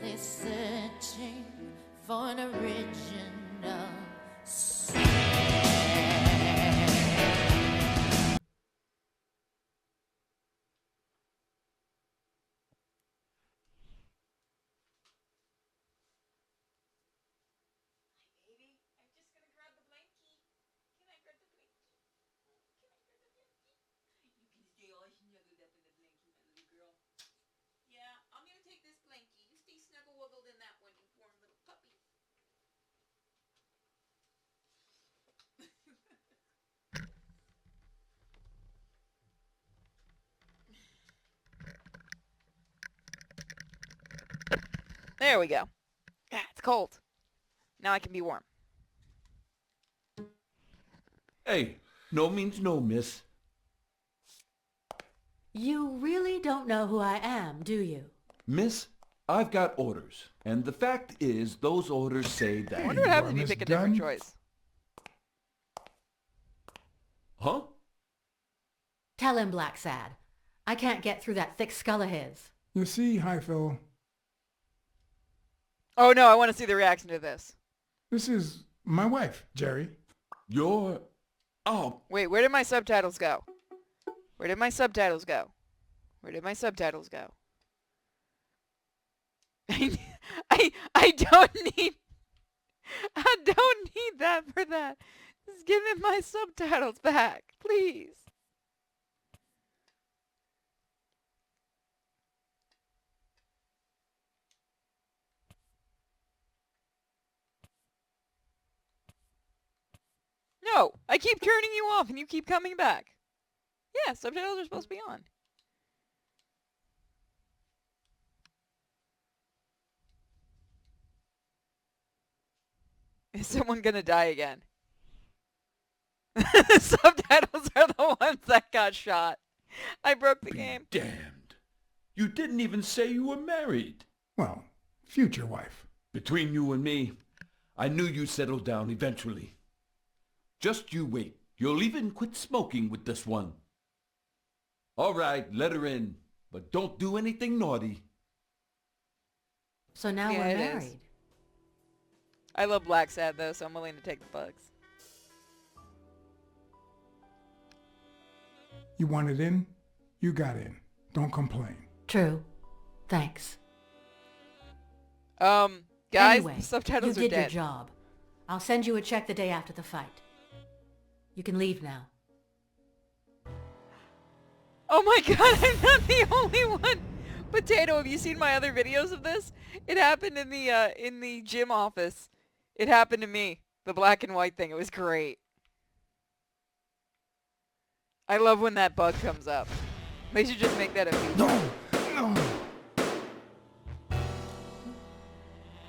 endlessly searching for an original sound. There we go. Ah, it's cold. Now I can be warm. Hey, no means no, miss. You really don't know who I am, do you? Miss, I've got orders. And the fact is, those orders say that... I wonder what happens if you pick a different choice. Huh? Tell him, Blacksad. I can't get through that thick skull of his. You see, Hyphil, Oh no, I want to see the reaction to this. this is my wife, Jerry. You're... Oh, Wait, where did my subtitles go? Where did my subtitles go? Where did my subtitles go? I don't need that for that. Just give me my subtitles back, please. No, I keep turning you off and you keep coming back. Yeah, subtitles are supposed to be on. Is someone gonna die again? The subtitles are the ones that got shot. I broke the be game. damned. You didn't even say you were married. Well, future wife. Between you and me, I knew you'd settle down eventually. Just you wait. You'll even quit smoking with this one. All right, let her in. But don't do anything naughty. So now Yeah, we're it is. married. I love Blacksad though, so I'm willing to take the bugs. You wanted in, you got in. Don't complain. True. Thanks. Guys, Anyway, the subtitles you are did your dead. job. I'll send you a check the day after the fight. You can leave now. Oh my god, I'm not the only one! Potato, have you seen my other videos of this? It happened in the gym office. It happened to me. The black and white thing. It was great. I love when that bug comes up. They should just make that a feature. No! No!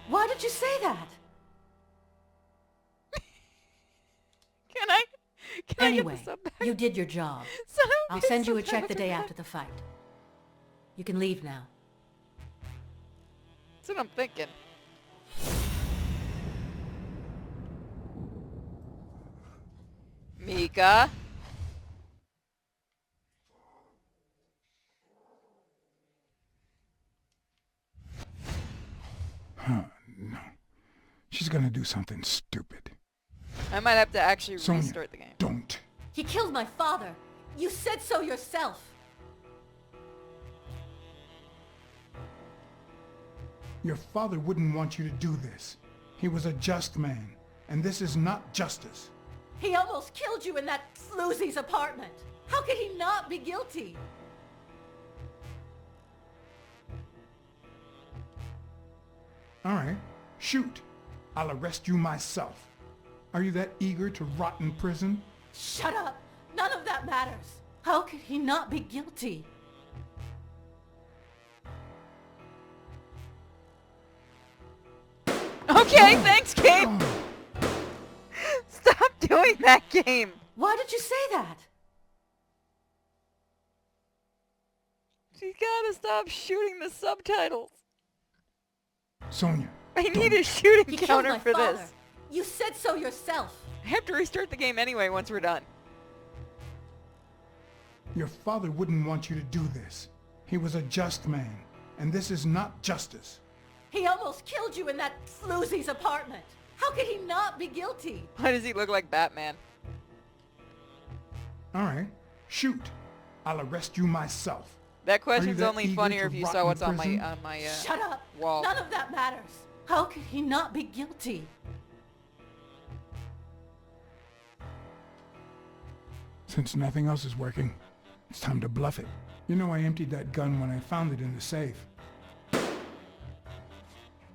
Why did you say that? Can I Anyway, get the sub back? you did your job. Son of I'll bitch, send you a check subtitles the are day back. after the fight. You can leave now. That's what I'm thinking. Mika? Huh, no. She's gonna do something stupid. I might have to actually Sonya, restart the game. don't. He killed my father. You said so yourself. Your father wouldn't want you to do this. He was a just man, and this is not justice. He almost killed you in that floozy's apartment. How could he not be guilty? All right, shoot. I'll arrest you myself. Are you that eager to rot in prison? Shut up. None of that matters. How could he not be guilty? Okay, thanks, game. Oh, Stop doing that game. Why did you say that? She's gotta stop shooting the subtitles. Sonya, I need don't. a shooting You killed counter my for father. this. You said so yourself. I have to restart the game anyway once we're done. Your father wouldn't want you to do this. He was a just man, and this is not justice. He almost killed you in that floozy's apartment. How could he not be guilty? Why does he look like Batman? All right, shoot. I'll arrest you myself. That Are question's you that only eager funnier to if you rot saw in what's on prison? my Shut up. wall. None of that matters. How could he not be guilty? Since nothing else is working, it's time to bluff it. You know I emptied that gun when I found it in the safe.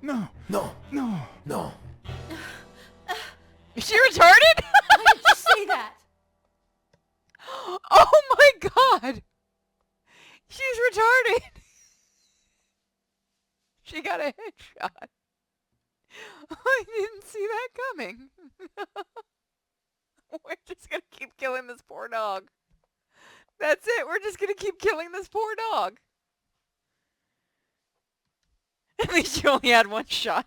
No. No, No. no. Is she retarded? Why did you say that? Oh my god! She's retarded! She got a headshot. I didn't see that coming. We're just gonna keep killing this poor dog. That's it, we're just gonna keep killing this poor dog. At least you only had one shot.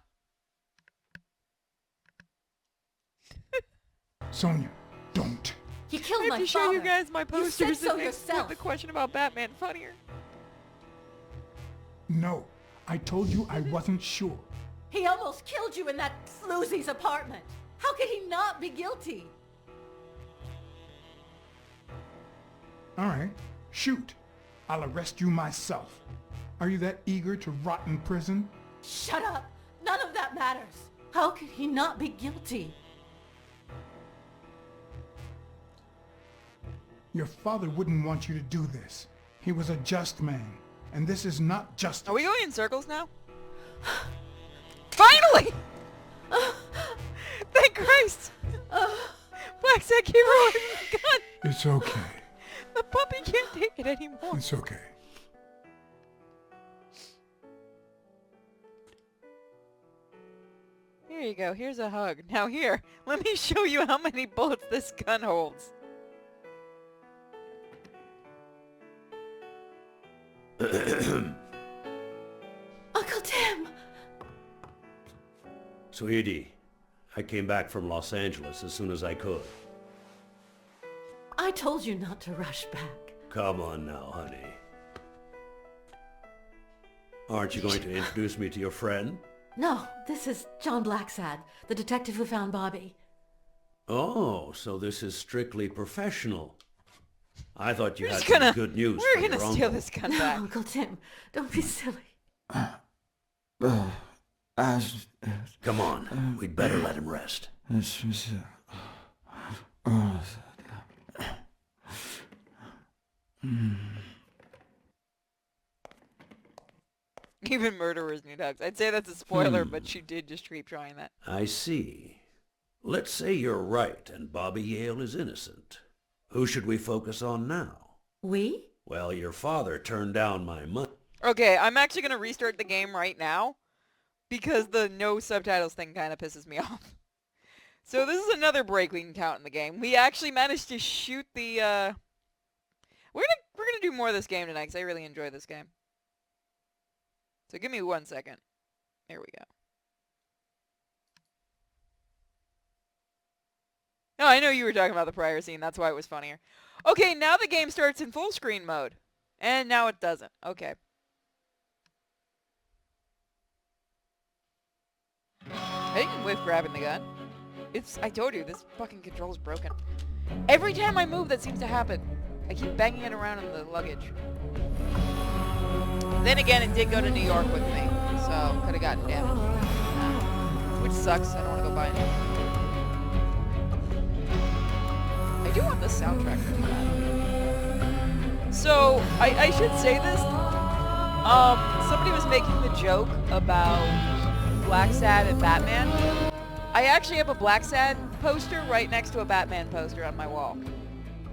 Sonia, don't. You killed I my have to father. show you guys my You posters said so and make yourself. the question about Batman funnier. No. I told you I wasn't sure. He almost killed you in that floozy's apartment. How could he not be guilty? All right, shoot. I'll arrest you myself. Are you that eager to rot in prison? Shut up. None of that matters. How could he not be guilty? Your father wouldn't want you to do this. He was a just man, and this is not justice. Are we going in circles now? Finally! Thank Christ! Blacksad, keep her away from the gun! It's okay. The puppy can't take it anymore. It's okay. Here you go, here's a hug. Now here, let me show you how many bullets this gun holds. Uncle Tim! Sweetie, I came back from Los Angeles as soon as I could. I told you not to rush back. Come on now, honey. Aren't you going to introduce me to your friend? No, this is John Blacksad, the detective who found Bobby. Oh, so this is strictly professional. I thought you We're had just some gonna, good news we're for your gonna steal uncle. this gun No, back. Uncle Tim, don't be silly. Come on, we'd better let him rest. Even murderers need hugs. I'd say that's a spoiler, but she did just keep trying that. I see. Let's say you're right and Bobby Yale is innocent. Who should we focus on now? We? Well, your father turned down my money. Okay, I'm actually gonna restart the game right now because the no subtitles thing kind of pisses me off. So this is another break we can count in the game. We actually managed to shoot the. We're gonna do more of this game tonight because I really enjoy this game. So give me 1 second. There we go. No, I know you were talking about the prior scene. That's why it was funnier. Okay, now the game starts in full screen mode. And now it doesn't. Okay. Hanging with grabbing the gun. I told you, this fucking control's broken. Every time I move, that seems to happen. I keep banging it around in the luggage. Then again, it did go to New York with me, so could have gotten damaged. Which sucks. I don't want to go buy it. I do want the soundtrack really bad. So I should say this. Somebody was making the joke about Blacksad and Batman. I actually have a Blacksad poster right next to a Batman poster on my wall.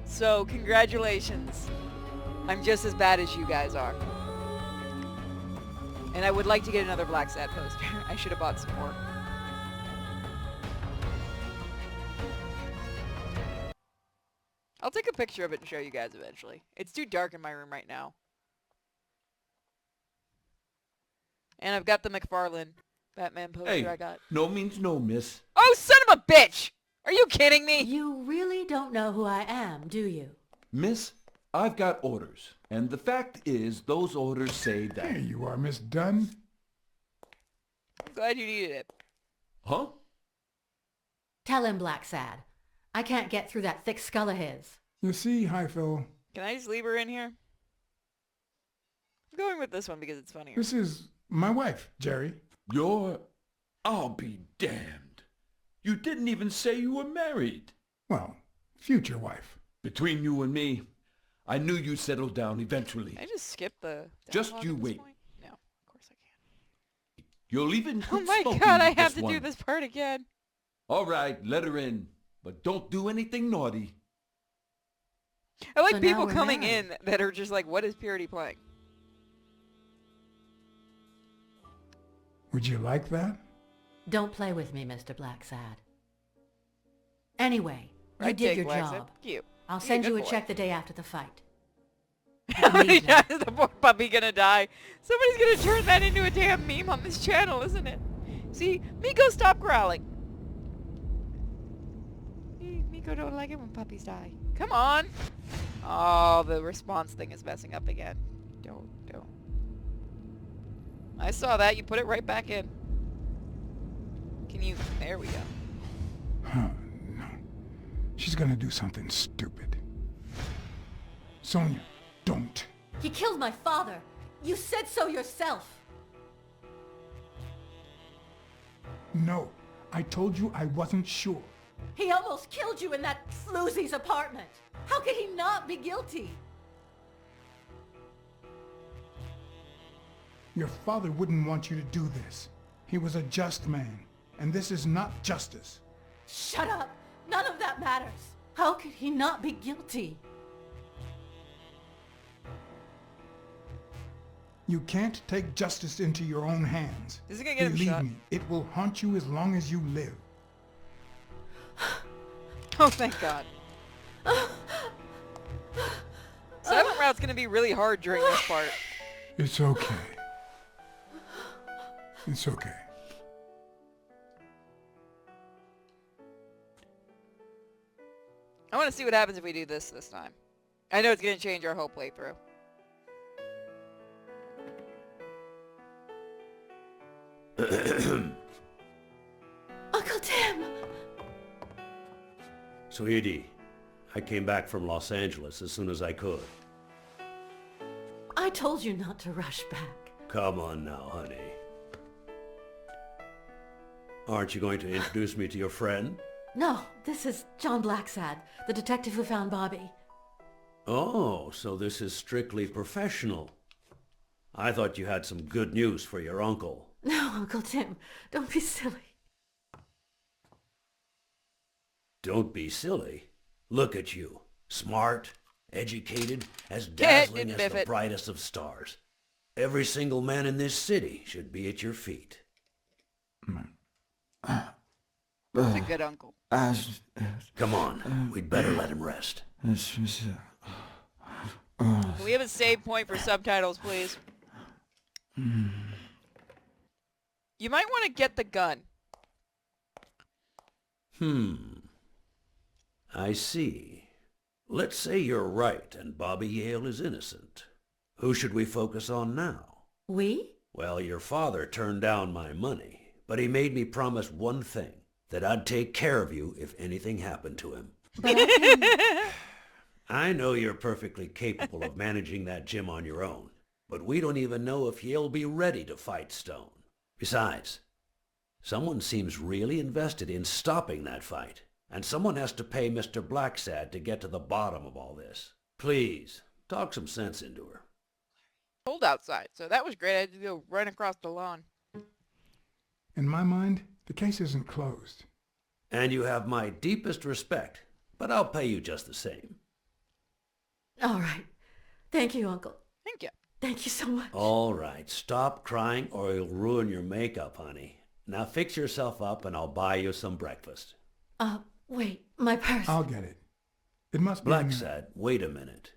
So congratulations. I'm just as bad as you guys are. And I would like to get another Blacksad poster. I should have bought some more. I'll take a picture of it and show you guys eventually. It's too dark in my room right now. And I've got the McFarlane Batman poster Hey, I got. no means no, miss. Oh, son of a bitch! Are you kidding me? You really don't know who I am, do you? Miss, I've got orders. And the fact is, those orders say that... There you are, Miss Dunn. I'm glad you needed it. Huh? Tell him, Blacksad. I can't get through that thick skull of his. You see, Hi-Phil, Can I just leave her in here? I'm going with this one because it's funnier. this is my wife, Jerry. I'll be damned. You didn't even say you were married. Well, future wife. Between you and me, I knew you'd settle down eventually. Can I just skip the Just dialogue you at this wait. point? No, of course I can't. You'll even Oh quit my smoking god, I with have this to do one. this part again. All right, let her in. But don't do anything naughty. I like So now people we're coming married. in that are just like, what is Purity playing? Would you like that? Don't play with me, Mr. Blacksad. Anyway, you Right, did Dick your Blacksad. job. Cute. I'll You're a send good you a boy. check the day after the fight. How many Leave now. times is the poor puppy gonna die? Somebody's gonna turn that into a damn meme on this channel, isn't it? See, Miko, stop growling. See, Miko don't like it when puppies die. Come on. Oh, the response thing is messing up again. Don't. I saw that. You put it right back in. Can you? There we go. Huh, no. She's gonna do something stupid. Sonia, don't. He killed my father. You said so yourself. No, I told you I wasn't sure. He almost killed you in that floozy's apartment. How could he not be guilty? Your father wouldn't want you to do this. He was a just man, and this is not justice. Shut up. None of that matters. How could he not be guilty? You can't take justice into your own hands. This is gonna get him Believe shot. me, it will haunt you as long as you live. Oh, thank God. Silent Route's gonna be really hard during this part. It's okay. It's okay. I want to see what happens if we do this time. I know it's gonna change our whole playthrough. Uncle Tim! Sweetie, I came back from Los Angeles as soon as I could. I told you not to rush back. Come on now, honey. Aren't you going to introduce me to your friend? No, this is John Blacksad, the detective who found Bobby. Oh, so this is strictly professional. I thought you had some good news for your uncle. No, Uncle Tim, don't be silly. Don't be silly. Look at you. Smart, educated, as Can't dazzling as admit the it. brightest of stars. Every single man in this city should be at your feet. He's a good uncle. Come on, we'd better let him rest. Can we have a save point for subtitles, please? You might want to get the gun. I see. Let's say you're right and Bobby Yale is innocent. Who should we focus on now? We? Well, your father turned down my money, but he made me promise one thing, that I'd take care of you if anything happened to him. But I can... I know you're perfectly capable of managing that gym on your own, but we don't even know if he'll be ready to fight Stone. Besides, someone seems really invested in stopping that fight, and someone has to pay Mr. Blacksad to get to the bottom of all this. Please, talk some sense into her. Cold outside, so that was great. I had to go run across the lawn. In my mind, the case isn't closed. And you have my deepest respect, but I'll pay you just the same. All right. Thank you, Uncle. Thank you. Thank you so much. All right, stop crying or you'll ruin your makeup, honey. Now fix yourself up and I'll buy you some breakfast. Wait, my purse. I'll get it. It must be in there. Blacksad, wait a minute.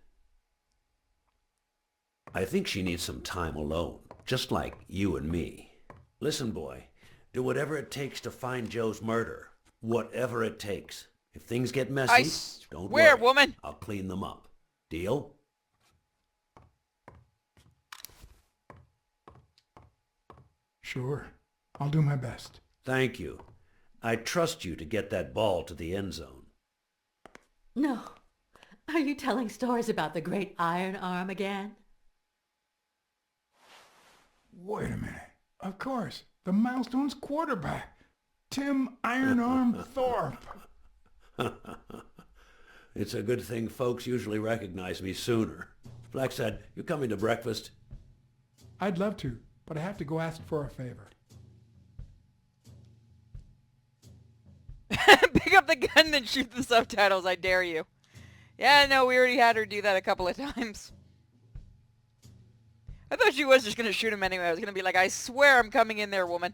I think she needs some time alone, just like you and me. Listen, boy, do whatever it takes to find Joe's murder. Whatever it takes. If things get messy, I don't swear, worry. woman. I'll clean them up. Deal? Sure. I'll do my best. Thank you. I trust you to get that ball to the end zone. No. Are you telling stories about the great iron arm again? Wait a minute. Of course. The Milestones quarterback. Tim Iron Arm Thorpe. It's a good thing folks usually recognize me sooner. Blacksad, you coming to breakfast? I'd love to, but I have to go ask for a favor. Pick up the gun and shoot the subtitles, I dare you. Yeah, no, we already had her do that a couple of times. I thought she was just going to shoot him anyway. I was going to be like, I swear I'm coming in there, woman.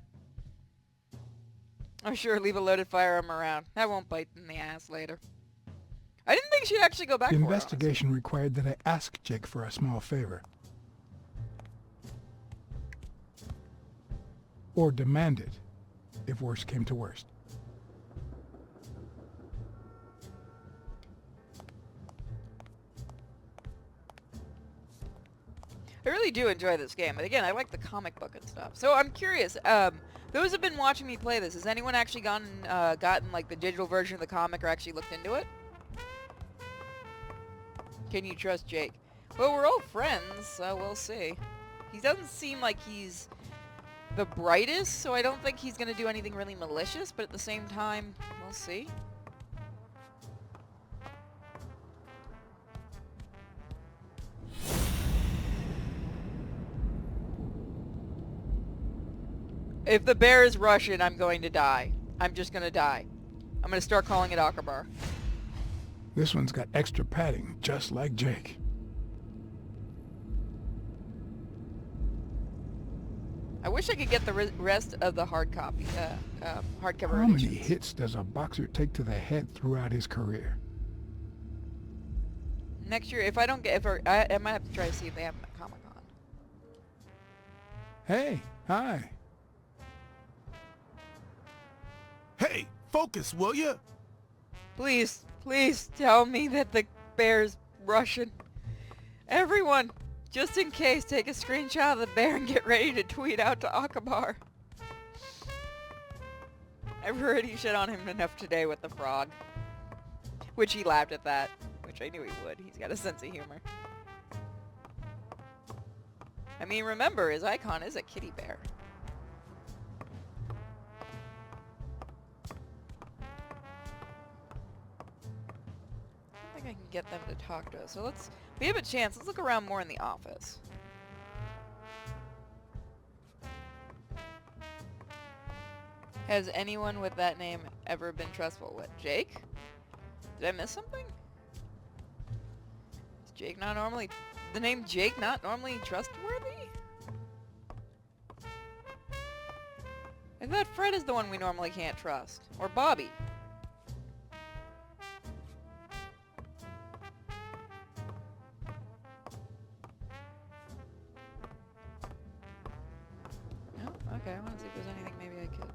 I'm sure leave a loaded firearm around. That won't bite in the ass later. I didn't think she'd actually go back The for it, investigation required that I ask Jake for a small favor. Or demand it, if worst came to worst. I really do enjoy this game. And again, I like the comic book and stuff. So I'm curious, those have been watching me play this. Has anyone actually gotten like the digital version of the comic or actually looked into it? Can you trust Jake? Well, we're old friends, so we'll see. He doesn't seem like he's the brightest, so I don't think he's going to do anything really malicious, but at the same time, we'll see. If the bear is Russian, I'm going to die. I'm just going to die. I'm going to start calling it Akbar. This one's got extra padding, just like Jake. I wish I could get the rest of the hardcover How many editions. hits does a boxer take to the head throughout his career? Next year, if I don't get, I might have to try to see if they have them at Comic-Con. Hey, hi. Hey, focus, will ya? Please, please tell me that the bear's Russian. Everyone, just in case, take a screenshot of the bear and get ready to tweet out to Akbar. I've already shit on him enough today with the frog. Which he laughed at that. Which I knew he would. He's got a sense of humor. I mean, remember, his icon is a kitty bear. I think I can get them to talk to us. So we have a chance. Let's look around more in the office. Has anyone with that name ever been trustful? What, Jake? Did I miss something? Is Jake not normally... the name Jake not normally trustworthy? I thought Fred is the one we normally can't trust. Or Bobby. No? Okay, I want to see if there's anything maybe I could...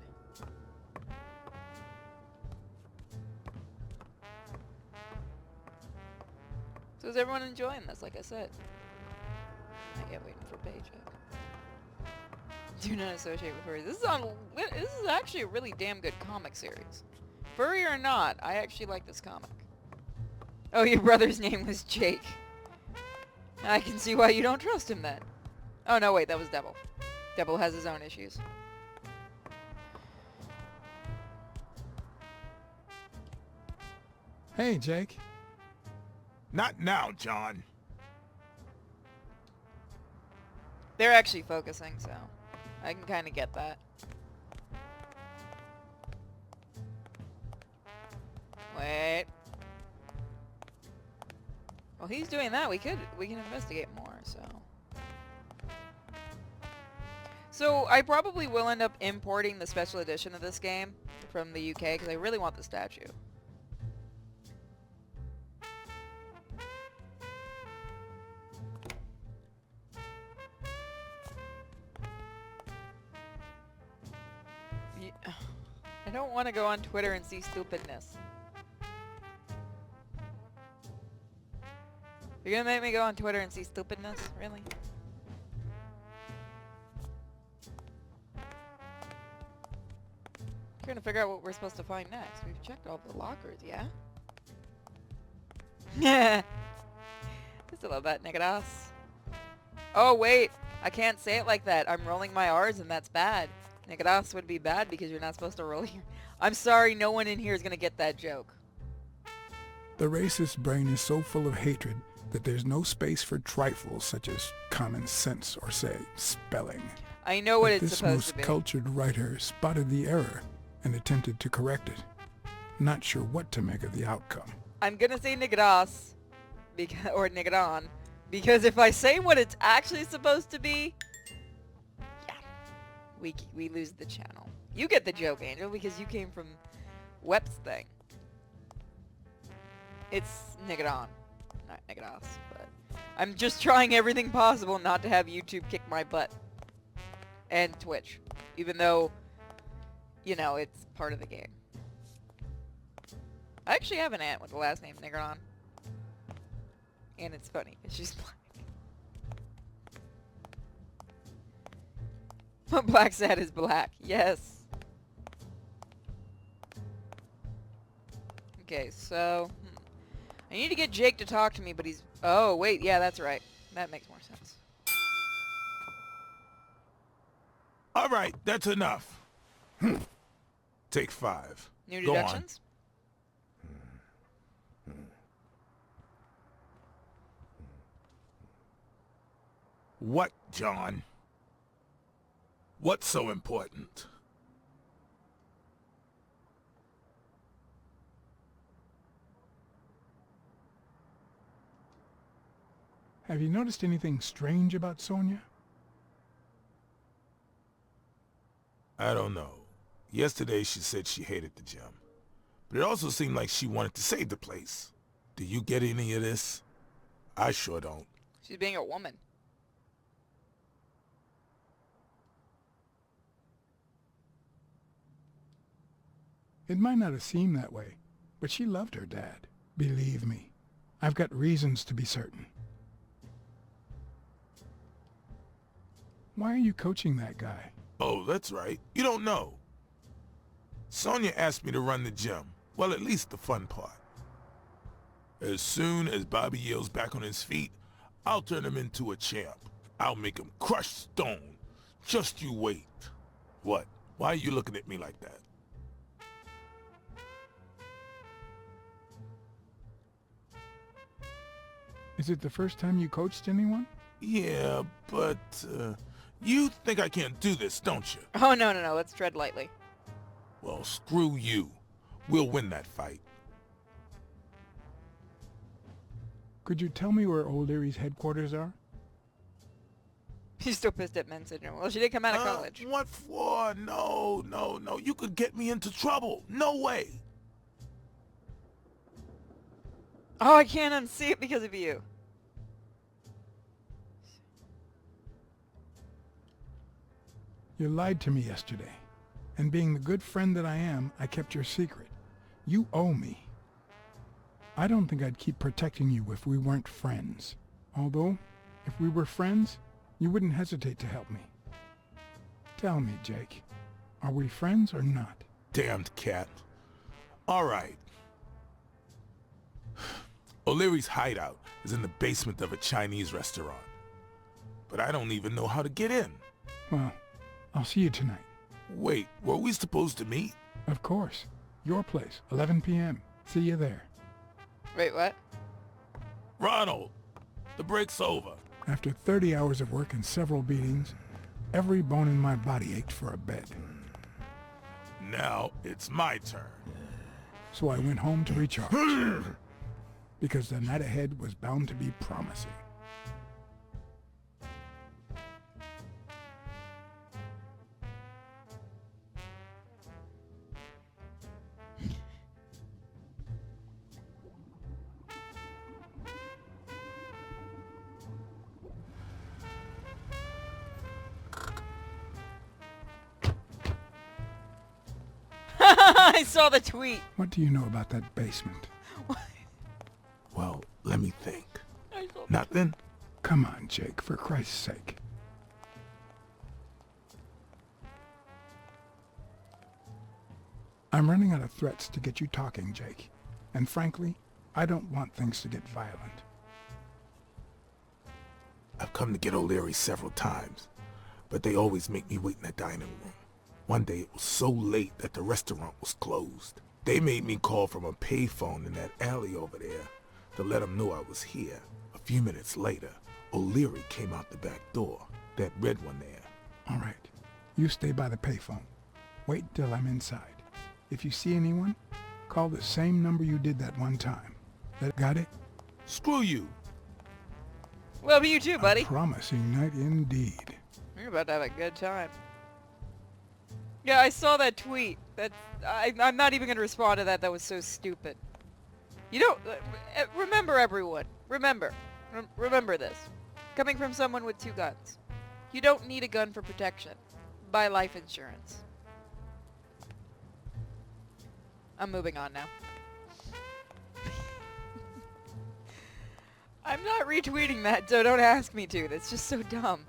So is everyone enjoying this, like I said? Not yet waiting for a paycheck. Do not associate with furry. This is actually a really damn good comic series. Furry or not, I actually like this comic. Oh, your brother's name was Jake. I can see why you don't trust him then. Oh no, wait, that was Devil. Devil has his own issues. Hey, Jake. Not now, John. They're actually focusing, so I can kind of get that. Wait. Well, he's doing that. We can investigate more, so. So I probably will end up importing the special edition of this game from the UK because I really want the statue. I don't want to go on Twitter and see stupidness. You're gonna make me go on Twitter and see stupidness? Really? Trying to figure out what we're supposed to find next. We've checked all the lockers, yeah? Yeah. I still love that, Nicodas. Oh, wait. I can't say it like that. I'm rolling my R's and that's bad. Nicodas would be bad because you're not supposed to roll here. I'm sorry, no one in here is going to get that joke. The racist brain is so full of hatred that there's no space for trifles such as common sense or, say, spelling. I know what But it's this supposed to most be. cultured writer spotted the error and attempted to correct it. Not sure what to make of the outcome. I'm going to say Nicodas, or Nicodon, because if I say what it's actually supposed to be, yeah, we lose the channel. You get the joke, Angel, because you came from Web's thing. It's Nicodon, not Nicodas, but I'm just trying everything possible not to have YouTube kick my butt. And Twitch, even though, you know, it's part of the game. I actually have an aunt with the last name Niggeron. And it's funny, 'cause she's black. But Blacksad is black, yes. Okay, so... I need to get Jake to talk to me, but he's... Oh, wait, yeah, that's right. That makes more sense. All right, that's enough. Take 5. New Go on. deductions? What, John? What's so important? Have you noticed anything strange about Sonia? I don't know. Yesterday she said she hated the gym. But it also seemed like she wanted to save the place. Do you get any of this? I sure don't. She's being a woman. It might not have seemed that way, but she loved her dad. Believe me, I've got reasons to be certain. Why are you coaching that guy? Oh, that's right. You don't know. Sonia asked me to run the gym. Well, at least the fun part. As soon as Bobby Yale's back on his feet, I'll turn him into a champ. I'll make him crush stone. Just you wait. What? Why are you looking at me like that? Is it the first time you coached anyone? Yeah, but, you think I can't do this, don't you? Oh, no, no, no. Let's tread lightly. Well, screw you. We'll win that fight. Could you tell me where Old Erie's headquarters are? She's still pissed at men syndrome. Well, she did come out of college. What for? No, no, no. You could get me into trouble. No way. Oh, I can't unsee it because of you. You lied to me yesterday, and being the good friend that I am, I kept your secret. You owe me. I don't think I'd keep protecting you if we weren't friends. Although, if we were friends, you wouldn't hesitate to help me. Tell me, Jake, are we friends or not? Damned cat. All right. O'Leary's hideout is in the basement of a Chinese restaurant. But I don't even know how to get in. Well, I'll see you tonight. Wait, were we supposed to meet? Of course. Your place, 11 p.m. See you there. Wait, what? Ronald, the break's over. After 30 hours of work and several beatings, every bone in my body ached for a bed. Now it's my turn. So I went home to recharge. Because the night ahead was bound to be promising. I saw the tweet. What do you know about that basement? Well, let me think. I saw Nothing? Come on, Jake, for Christ's sake. I'm running out of threats to get you talking, Jake. And frankly, I don't want things to get violent. I've come to get O'Leary several times, but they always make me wait in the dining room. One day it was so late that the restaurant was closed. They made me call from a payphone in that alley over there to let them know I was here. A few minutes later, O'Leary came out the back door, that red one there. All right. You stay by the payphone. Wait till I'm inside. If you see anyone, call the same number you did that one time. Got it? Screw you. Well, you too, buddy. A promising night indeed. You're about to have a good time. Yeah, I saw that tweet. I'm not even going to respond to that. That was so stupid. You don't... remember, everyone. Remember. Remember this. Coming from someone with 2 guns. You don't need a gun for protection. Buy life insurance. I'm moving on now. I'm not retweeting that, so don't ask me to. That's just so dumb.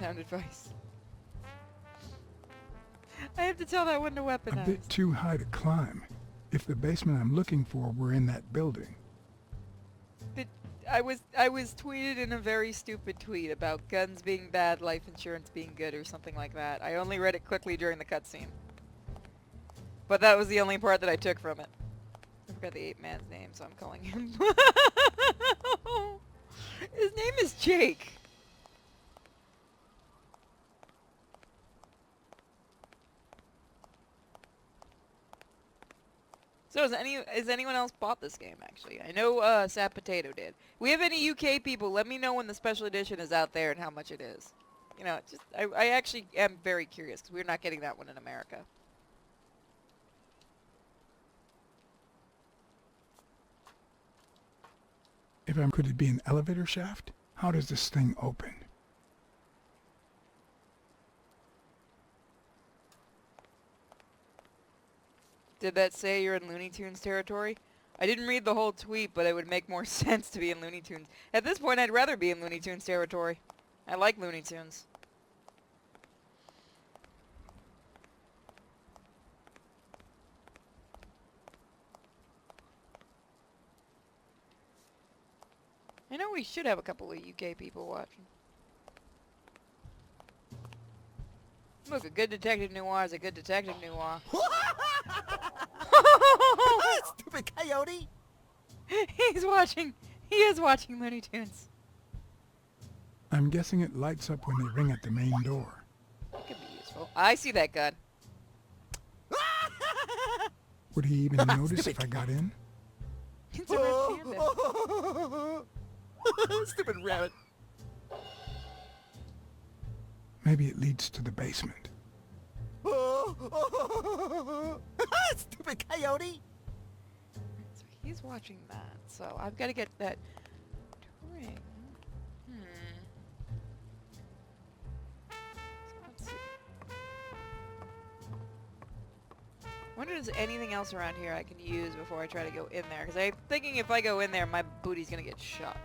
Sound advice. I have to tell that one to weaponize. A bit too high to climb. If the basement I'm looking for were in that building. I was tweeted in a very stupid tweet about guns being bad, life insurance being good, or something like that. I only read it quickly during the cutscene. But that was the only part that I took from it. I forgot the ape man's name, so I'm calling him. His name is Jake. So has anyone else bought this game, actually? I know Sad Potato did. We have any UK people? Let me know when the special edition is out there and how much it is. You know, just I actually am very curious, because we're not getting that one in America. Could it be an elevator shaft? How does this thing open? Did that say you're in Looney Tunes territory? I didn't read the whole tweet, but it would make more sense to be in Looney Tunes. At this point, I'd rather be in Looney Tunes territory. I like Looney Tunes. I know we should have a couple of UK people watching. Look, a good detective noir is a good detective noir. Stupid coyote! He is watching Looney Tunes. I'm guessing it lights up when they ring at the main door. That could be useful. I see that gun. Would he even notice if I got in? It's a red panda. Stupid rabbit. Maybe it leads to the basement. Stupid coyote! So he's watching that, so I've got to get that ring. So let's see. I wonder if there's anything else around here I can use before I try to go in there, because I'm thinking if I go in there, my booty's going to get shot.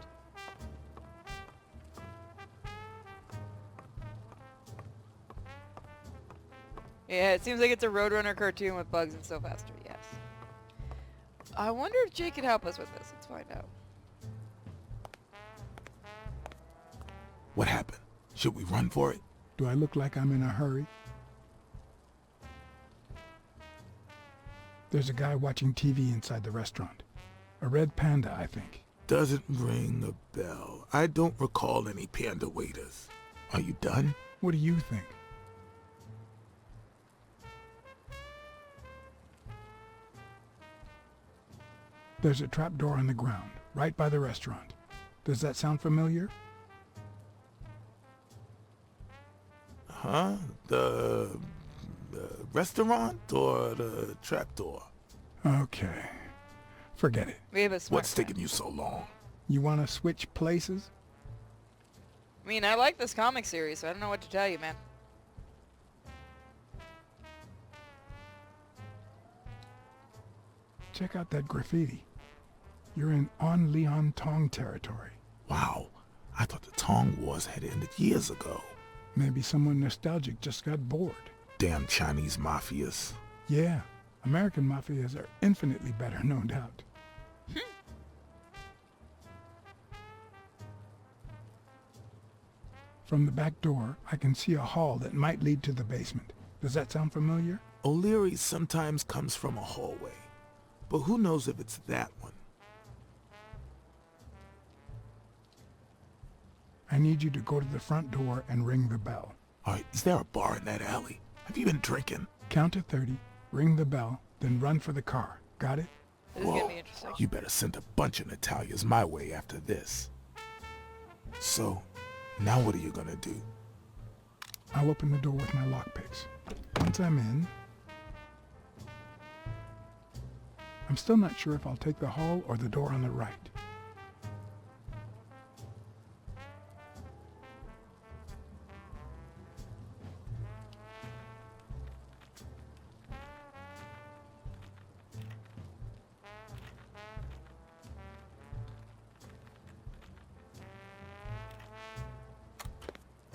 Yeah, it seems like it's a Roadrunner cartoon with bugs and so faster, yes. I wonder if Jake could help us with this. Let's find out. What happened? Should we run for it? Do I look like I'm in a hurry? There's a guy watching TV inside the restaurant. A red panda, I think. Doesn't ring a bell. I don't recall any panda waiters. Are you done? What do you think? There's a trapdoor on the ground, right by the restaurant. Does that sound familiar? Huh? The restaurant or the trapdoor? Okay. Forget it. We have a smart What's plan. taking you so long? You want to switch places? I mean, I like this comic series, so I don't know what to tell you, man. Check out that graffiti. You're in On Leon Tong territory. Wow. I thought the Tong Wars had ended years ago. Maybe someone nostalgic just got bored. Damn Chinese mafias. Yeah, American mafias are infinitely better, no doubt. From the back door, I can see a hall that might lead to the basement. Does that sound familiar? O'Leary sometimes comes from a hallway, but who knows if it's that one? I need you to go to the front door and ring the bell. Alright, is there a bar in that alley? Have you been drinking? Count to 30, ring the bell, then run for the car. Got it? This is gonna be interesting. You better send a bunch of Natalias my way after this. So, now what are you gonna do? I'll open the door with my lockpicks. Once I'm in, I'm still not sure if I'll take the hall or the door on the right.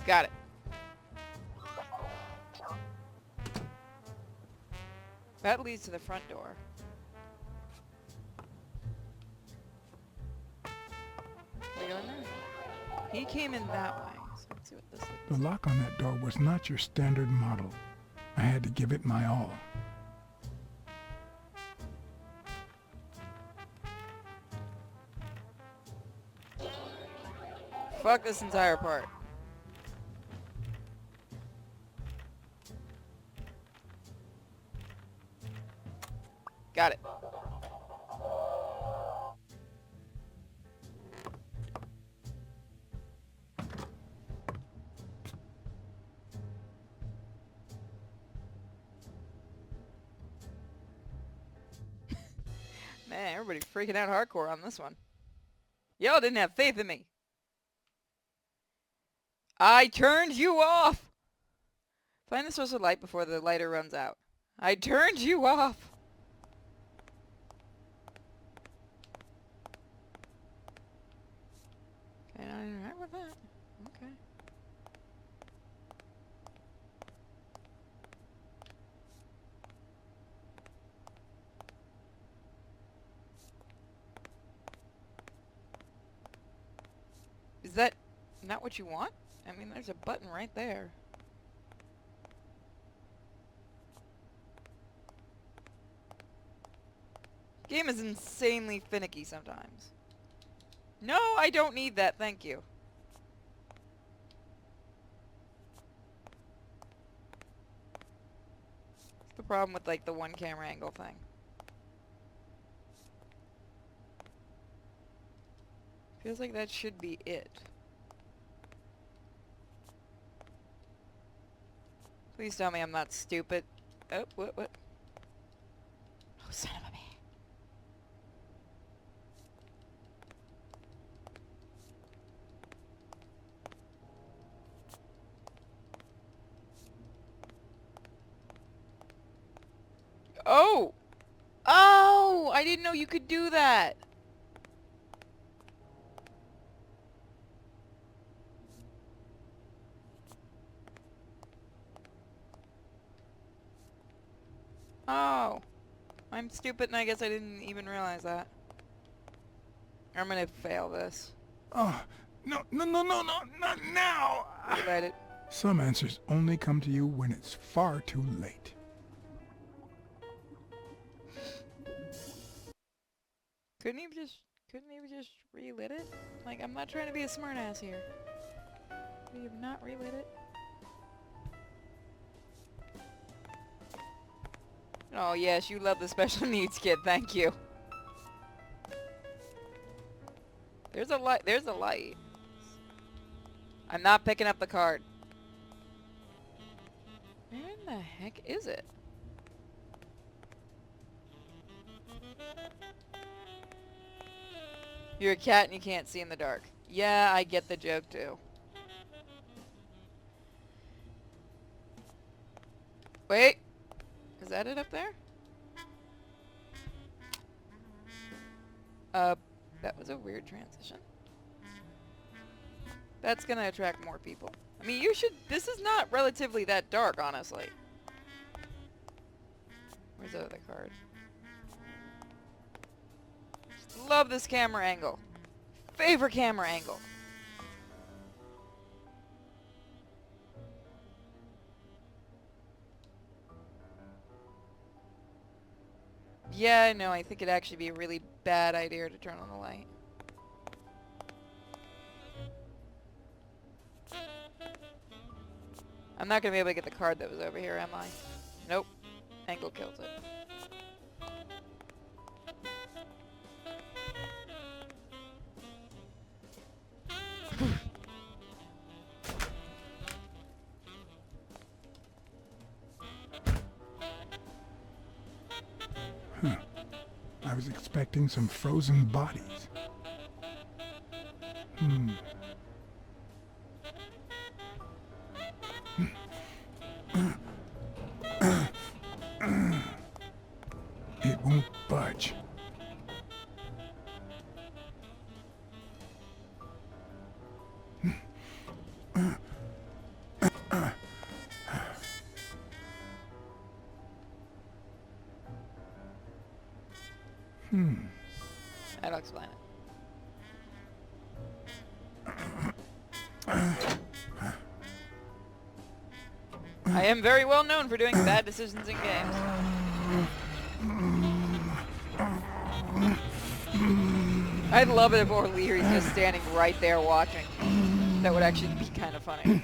Got it. That leads to the front door. We go in there? He came in that way. So let's see what this looks The lock on that door was not your standard model. I had to give it my all. Fuck this entire part. Got it. Man, everybody's freaking out hardcore on this one. Y'all didn't have faith in me. I turned you off! Find the source of light before the lighter runs out. I turned you off! Okay, I didn't right with that. Okay. Is that not what you want? I mean, there's a button right there. Game is insanely finicky sometimes. No, I don't need that, thank you. That's the problem with, like, the one camera angle thing. Feels like that should be it. Please tell me I'm not stupid. Oh, what? Oh, son of a man. Oh! Oh! I didn't know you could do that! Oh. I'm stupid and I guess I didn't even realize that. I'm gonna fail this. Oh, no, not now! Let it. Some answers only come to you when it's far too late. Couldn't he just relit it? Like, I'm not trying to be a smartass here. We have not relit it. Oh yes, you love the special needs kid, thank you. There's a light. I'm not picking up the card. Where in the heck is it? You're a cat and you can't see in the dark. Yeah, I get the joke too. Wait. Is that it up there? That was a weird transition. That's gonna attract more people. I mean, you should... This is not relatively that dark, honestly. Where's the other card? Just love this camera angle. Favorite camera angle. Yeah, I know. I think it'd actually be a really bad idea to turn on the light. I'm not gonna be able to get the card that was over here, am I? Nope. Angle kills it. I was expecting some frozen bodies. It won't budge. That'll explain it. I am very well known for doing bad decisions in games. I'd love it if O'Leary's just standing right there watching. That would actually be kind of funny.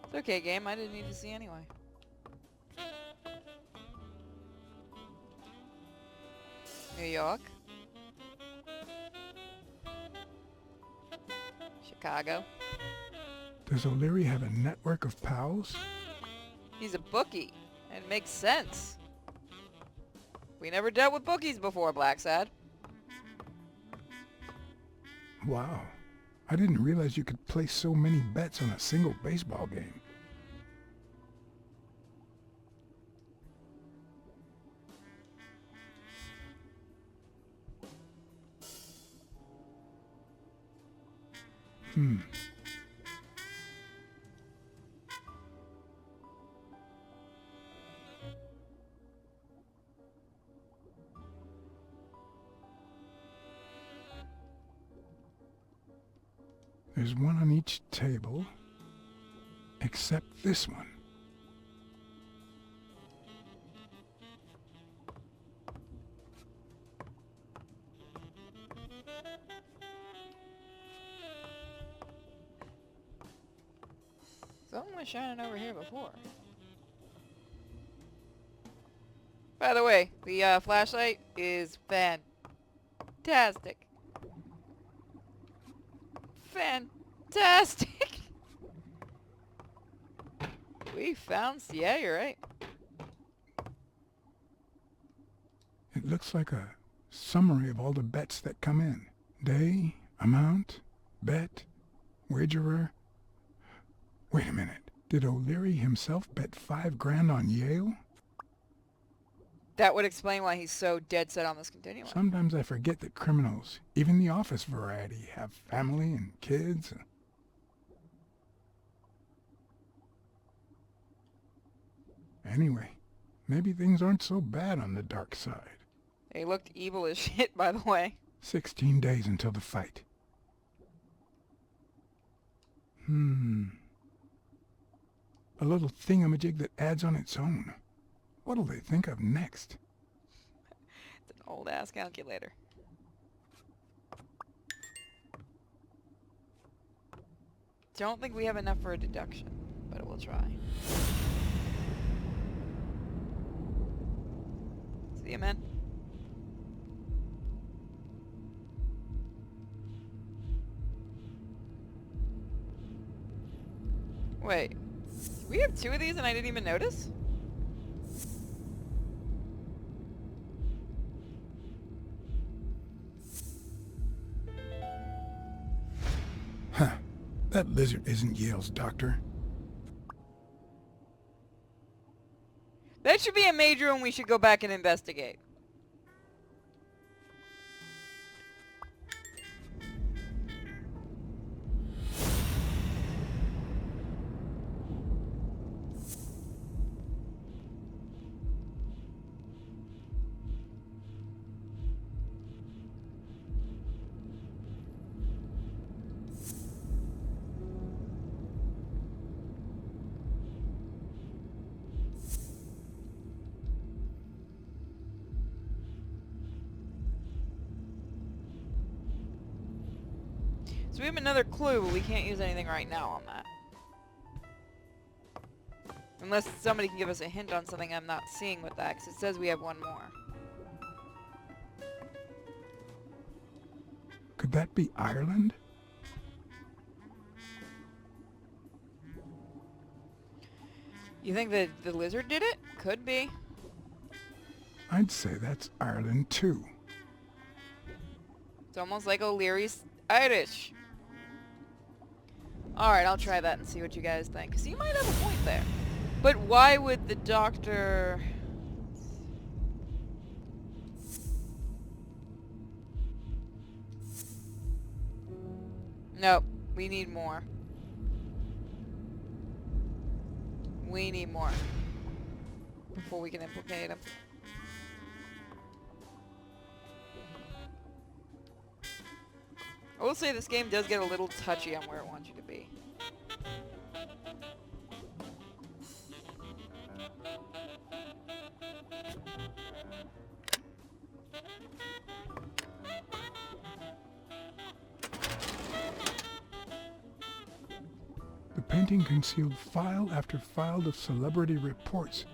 It's okay, game. I didn't need to see anyway. New York. Chicago. Does O'Leary have a network of pals? He's a bookie. And it makes sense. We never dealt with bookies before, Blacksad. Wow. I didn't realize you could place so many bets on a single baseball game. There's one on each table, except this one. Something was shining over here before. By the way, the flashlight is fantastic. Fantastic! We found... Yeah, you're right. It looks like a summary of all the bets that come in. Day, amount, bet, wagerer. Wait a minute. Did O'Leary himself bet 5 grand on Yale? That would explain why he's so dead set on this continuum. Sometimes I forget that criminals, even the office variety, have family and kids. Anyway, maybe things aren't so bad on the dark side. They looked evil as shit, by the way. 16 days until the fight. A little thingamajig that adds on its own. What'll they think of next? It's an old-ass calculator. Don't think we have enough for a deduction, but we'll try. See you, man. Wait. Do we have 2 of these and I didn't even notice? Huh. That lizard isn't Yale's doctor. That should be a major and we should go back and investigate. So we have another clue, but we can't use anything right now on that. Unless somebody can give us a hint on something I'm not seeing with that, because it says we have one more. Could that be Ireland? You think that the lizard did it? Could be. I'd say that's Ireland too. It's almost like O'Leary's Irish. Alright, I'll try that and see what you guys think. Because you might have a point there. But why would the doctor... Nope. We need more. We need more. Before we can implicate him. I will say this game does get a little touchy on where it wants you to be. The painting concealed file after file of celebrity reports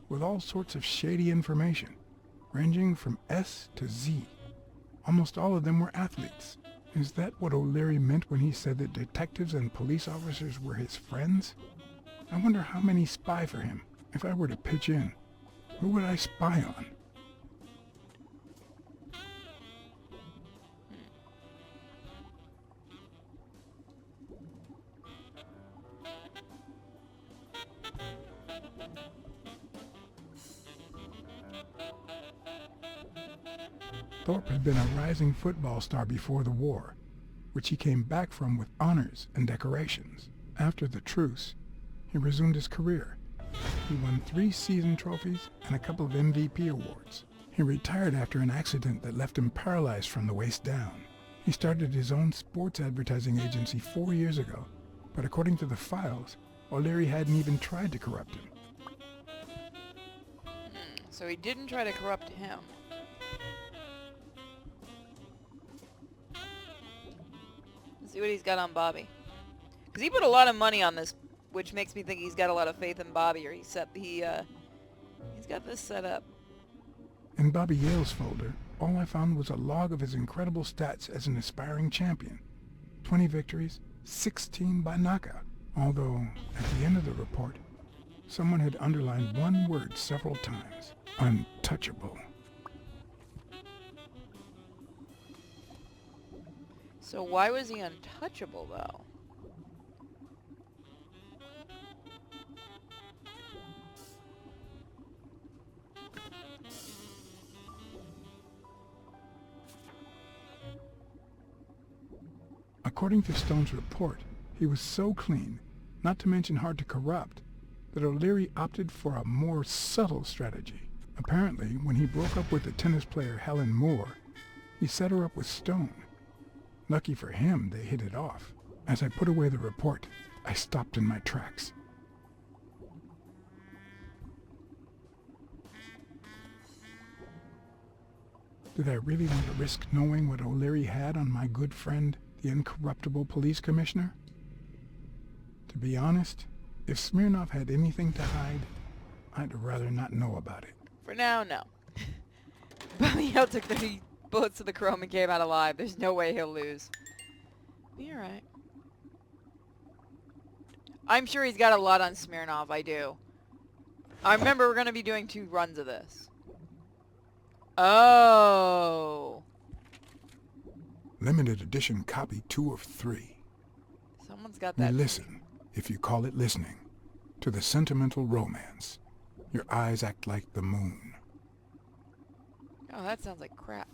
with all sorts of shady information, ranging from S to Z. Almost all of them were athletes. Is that what O'Leary meant when he said that detectives and police officers were his friends? I wonder how many spy for him. If I were to pitch in, who would I spy on? Thorpe had been a rising football star before the war, which he came back from with honors and decorations. After the truce, he resumed his career. He won 3 season trophies and a couple of MVP awards. He retired after an accident that left him paralyzed from the waist down. He started his own sports advertising agency 4 years ago, but according to the files, O'Leary hadn't even tried to corrupt him. So he didn't try to corrupt him. Let's see what he's got on Bobby. Because he put a lot of money on this, which makes me think he's got a lot of faith in Bobby, or he's got this set up. In Bobby Yale's folder, all I found was a log of his incredible stats as an aspiring champion. 20 victories, 16 by knockout. Although, at the end of the report, someone had underlined one word several times. Untouchable. So why was he untouchable, though? According to Stone's report, he was so clean, not to mention hard to corrupt, that O'Leary opted for a more subtle strategy. Apparently, when he broke up with the tennis player Helen Moore, he set her up with Stone. Lucky for him, they hit it off. As I put away the report, I stopped in my tracks. Did I really want to risk knowing what O'Leary had on my good friend, the incorruptible police commissioner? To be honest, if Smirnov had anything to hide, I'd rather not know about it. For now, no. Bobby Yale took 30 bullets to the chrome and came out alive. There's no way he'll lose. Be alright. I'm sure he's got a lot on Smirnov, I do. I remember we're going to be doing 2 runs of this. Oh. Limited edition copy 2 of 3. So Someone's got We that. listen, if you call it listening, to the sentimental romance. Your eyes act like the moon. Oh, that sounds like crap.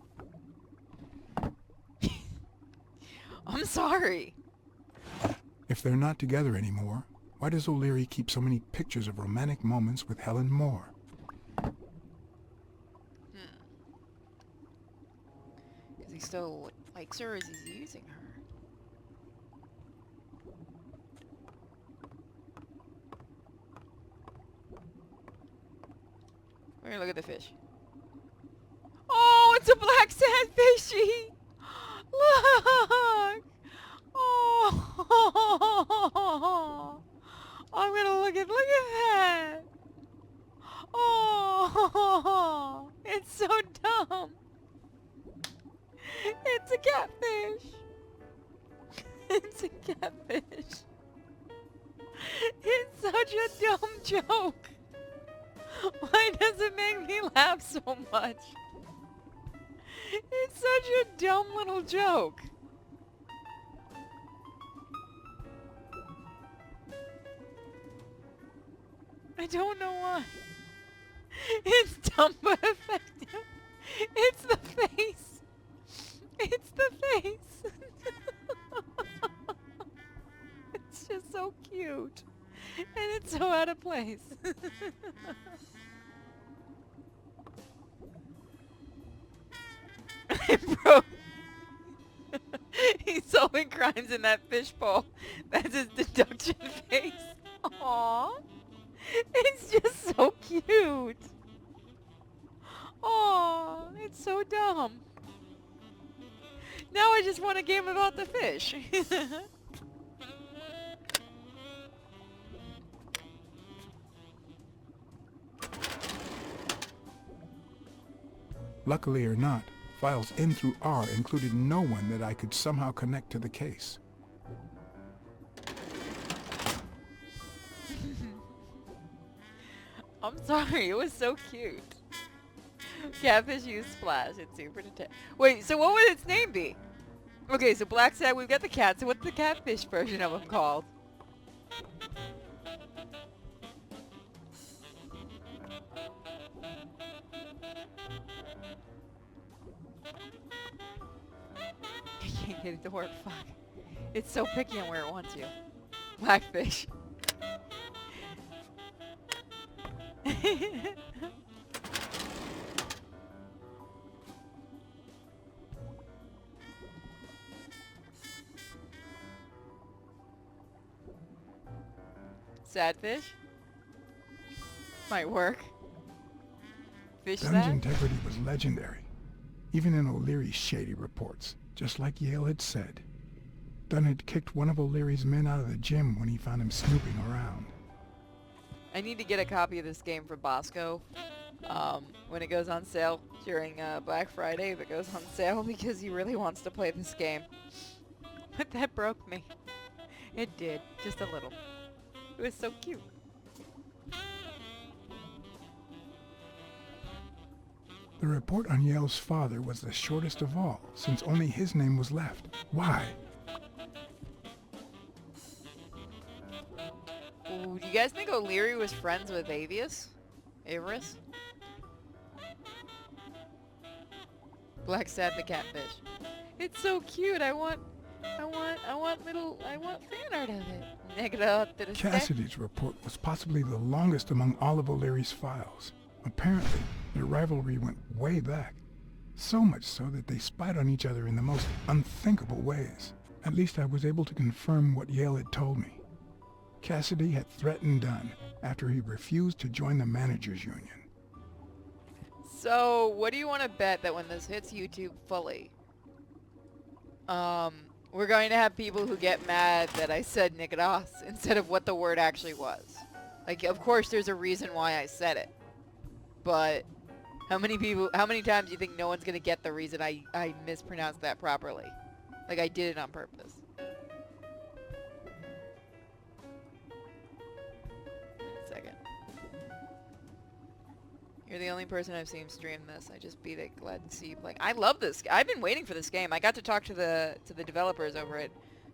I'm sorry. If they're not together anymore, why does O'Leary keep so many pictures of romantic moments with Helen Moore? Because he still likes her, or is he using her? We're gonna look at the fish. Oh, it's a Blacksad fishy! Look! Oh! I'm gonna look at that! Oh! It's so dumb! It's a catfish! It's a catfish! It's such a dumb joke! Why does it make me laugh so much? It's such a dumb little joke. I don't know why. It's dumb but effective. It's the face. It's the face. It's just so cute. And it's so out of place. I broke. He's solving crimes in that fishbowl. That's his deduction face. Aww. It's just so cute. Aww. It's so dumb. Now I just want a game about the fish. Luckily or not, files in through R included no one that I could somehow connect to the case. I'm sorry, it was so cute. Catfish use splash. It's super detective. Wait, so what would its name be? Okay, so Blacksad, we've got the cat. So what's the catfish version of him called? I can't get it to work. Fuck. It's so picky on where it wants you. Blackfish. Sad fish? Might work. Fish Dunn's sad? integrity was legendary, even in O'Leary's shady reports, just like Yale had said. Dunn had kicked one of O'Leary's men out of the gym when he found him snooping around. I need to get a copy of this game for Bosco when it goes on sale during Black Friday, if it goes on sale, because he really wants to play this game. But that broke me. It did, just a little. It was so cute. The report on Yale's father was the shortest of all, since only his name was left. Why? Ooh, do you guys think O'Leary was friends with Avius? Averis? Blacksad the catfish. It's so cute. I want fan art of it. Cassidy's report was possibly the longest among all of O'Leary's files. Apparently, their rivalry went way back. So much so that they spied on each other in the most unthinkable ways. At least I was able to confirm what Yale had told me. Cassidy had threatened Dunn after he refused to join the managers' union. So, what do you want to bet that when this hits YouTube fully, we're going to have people who get mad that I said Nikodos instead of what the word actually was? Like, of course there's a reason why I said it. But how many times do you think no one's going to get the reason I mispronounced that properly? Like, I did it on purpose. Second. You're the only person I've seen stream this. I just beat it. Glad to see you playing. I love this. I've been waiting for this game. I got to talk to the developers over at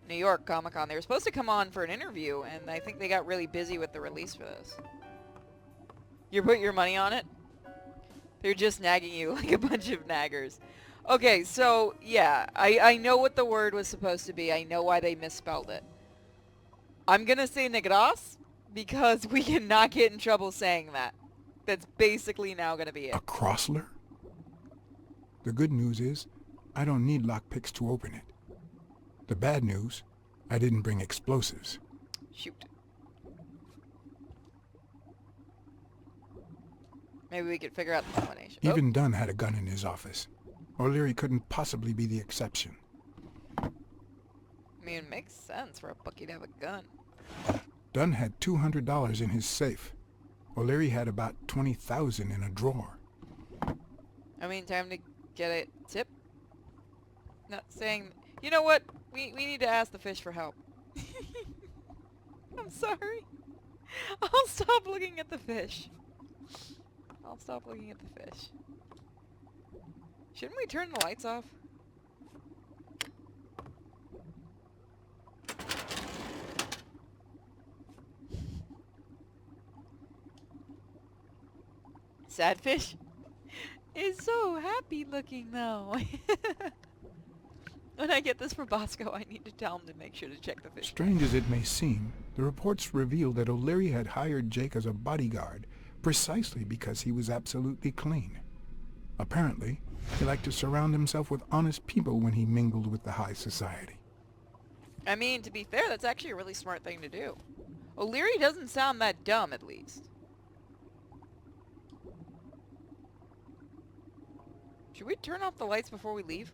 New York Comic Con. They were supposed to come on for an interview, and I think they got really busy with the release for this. You put your money on it? They're just nagging you like a bunch of naggers. Okay, so, yeah, I know what the word was supposed to be. I know why they misspelled it. I'm gonna say negras, because we cannot get in trouble saying that. That's basically now gonna be it. A Crossler? The good news is, I don't need lockpicks to open it. The bad news, I didn't bring explosives. Shoot. Maybe we could figure out the combination. Even Dunn had a gun in his office. O'Leary couldn't possibly be the exception. I mean, it makes sense for a bookie to have a gun. Dunn had $200 in his safe. O'Leary had about $20,000 in a drawer. I mean, time to get a tip? Not saying... You know what? We need to ask the fish for help. I'm sorry. I'll stop looking at the fish. I'll stop looking at the fish. Shouldn't we turn the lights off? Sad fish is so happy looking though. When I get this from Bosco, I need to tell him to make sure to check the fish. Strange as it may seem, the reports revealed that O'Leary had hired Jake as a bodyguard precisely because he was absolutely clean. Apparently, he liked to surround himself with honest people when he mingled with the high society. I mean, to be fair, that's actually a really smart thing to do. O'Leary doesn't sound that dumb, at least. Should we turn off the lights before we leave?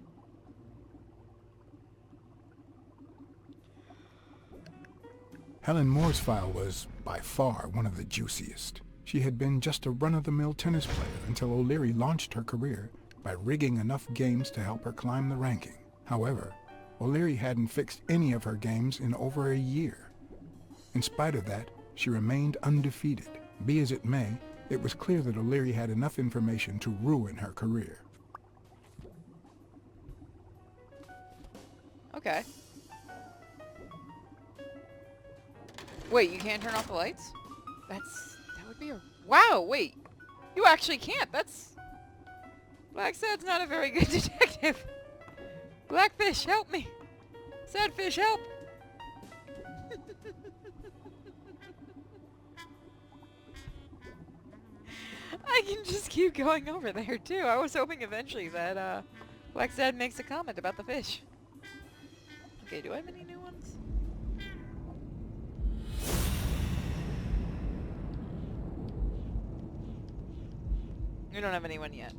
Helen Moore's file was, by far, one of the juiciest. She had been just a run-of-the-mill tennis player until O'Leary launched her career by rigging enough games to help her climb the ranking. However, O'Leary hadn't fixed any of her games in over a year. In spite of that, she remained undefeated. Be as it may, it was clear that O'Leary had enough information to ruin her career. Okay. Wait, you can't turn off the lights? That would be a... Wow, wait. You actually can't. That's... Blacksad's not a very good detective. Blackfish, help me. Sadfish, help. I can just keep going over there, too. I was hoping eventually that, Blacksad makes a comment about the fish. Okay, do I have any new ones? We don't have anyone yet.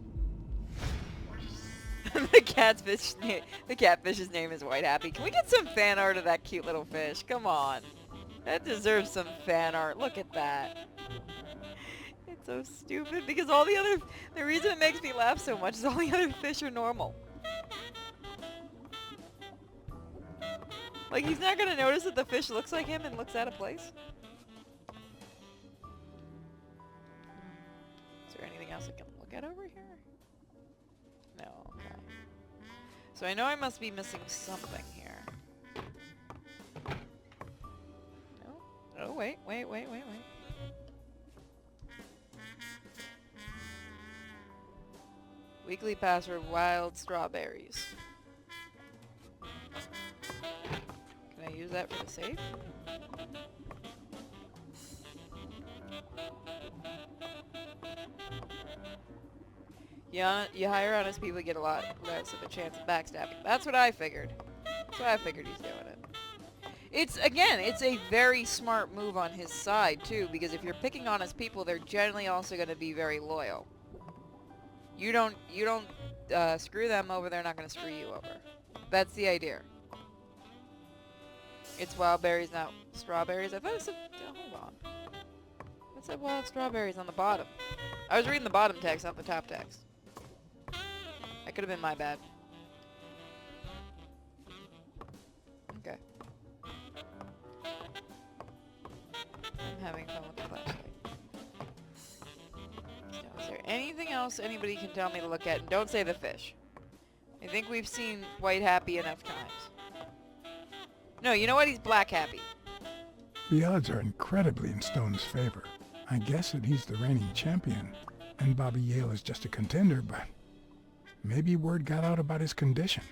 The catfish's name is White Happy. Can we get some fan art of that cute little fish? Come on. That deserves some fan art. Look at that. It's so stupid because all the other... The reason it makes me laugh so much is all the other fish are normal. Like, he's not gonna notice that the fish looks like him and looks out of place? Is there anything else I can look at over here? No, okay. So I know I must be missing something here. No? Oh, wait. Weekly password, wild strawberries. Can I use that for the safe? Yeah, you hire honest people, get a lot less of a chance of backstabbing. That's what I figured. That's why I figured he's doing it. It's, again, it's a very smart move on his side, too, because if you're picking honest people, they're generally also going to be very loyal. You don't screw them over, they're not going to screw you over. That's the idea. It's wild berries, not strawberries. I thought it said... hold on. It said wild strawberries on the bottom. I was reading the bottom text, not the top text. That could have been my bad. Okay. I'm having fun with the flashlight. So, is there anything else anybody can tell me to look at? And don't say the fish. I think we've seen White Happy enough times. No, you know what? He's black happy. The odds are incredibly in Stone's favor. I guess that he's the reigning champion, and Bobby Yale is just a contender, but maybe word got out about his condition.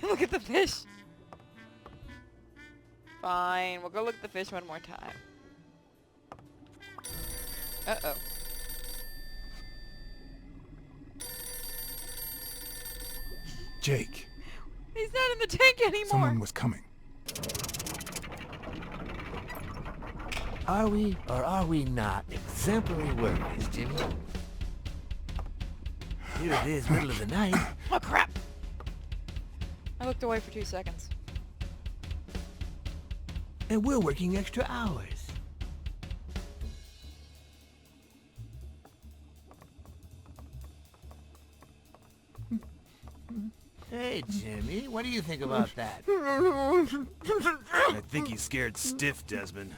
Look at the fish. Fine, we'll go look at the fish one more time. Uh-oh. Jake, He's not in the tank anymore. someone was coming. Are we or are we not exemplary workers, Jimmy? Here it is, middle of the night. Oh, crap. I looked away for 2 seconds. And we're working extra hours. Hey, Jimmy, what do you think about that? I think he's scared stiff, Desmond.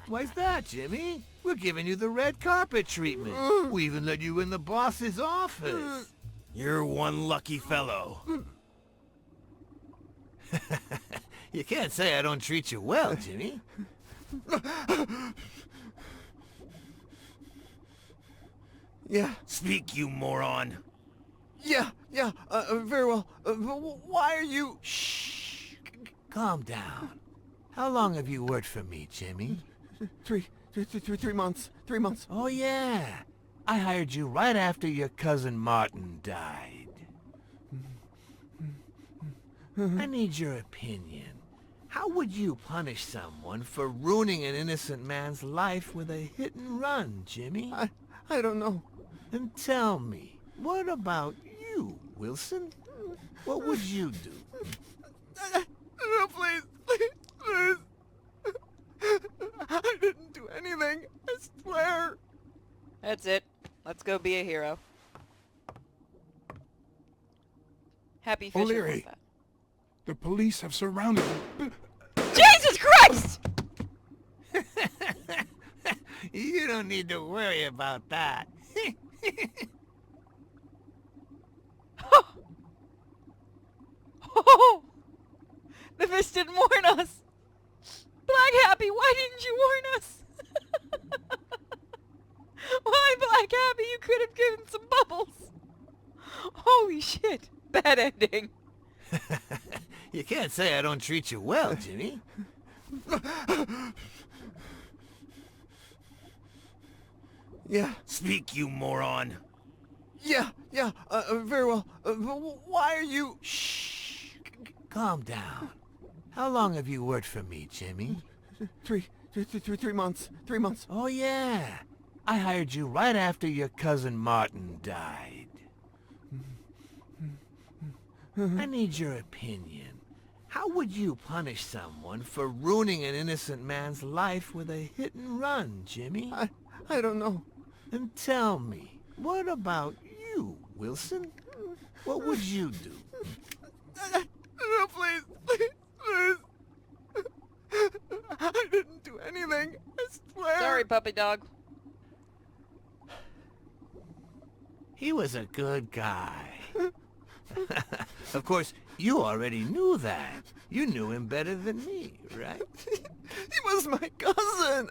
Why's that, Jimmy? We're giving you the red carpet treatment. We even let you in the boss's office. You're one lucky fellow. You can't say I don't treat you well, Jimmy. Yeah, Speak, you moron. yeah, very well. Why are you... Shh. Calm down. How long have you worked for me, Jimmy? 3 months. 3 months. Oh, yeah. I hired you right after your cousin Martin died. I need your opinion. How would you punish someone for ruining an innocent man's life with a hit and run, Jimmy? I don't know. And tell me, what about you, Wilson? What would you do? No, please. I didn't do anything. I swear. That's it. Let's go be a hero. Happy fishing. O'Leary. With that. The police have surrounded him. Jesus Christ! You don't need to worry about that. Oh, the fish didn't warn us. Black Happy, why didn't you warn us? Why, Black Happy? You could have given some bubbles. Holy shit. Bad ending. You can't say I don't treat you well, Jimmy. Yeah, Speak, you moron. yeah, very well. Why are you... Shh. Calm down. How long have you worked for me, Jimmy? 3 months. 3 months. Oh, yeah. I hired you right after your cousin Martin died. I need your opinion. How would you punish someone for ruining an innocent man's life with a hit and run, Jimmy? I don't know. And tell me, what about you, Wilson? What would you do? No, please. I didn't do anything. I swear. Sorry, puppy dog. He was a good guy. Of course, you already knew that. You knew him better than me, right? He was my cousin.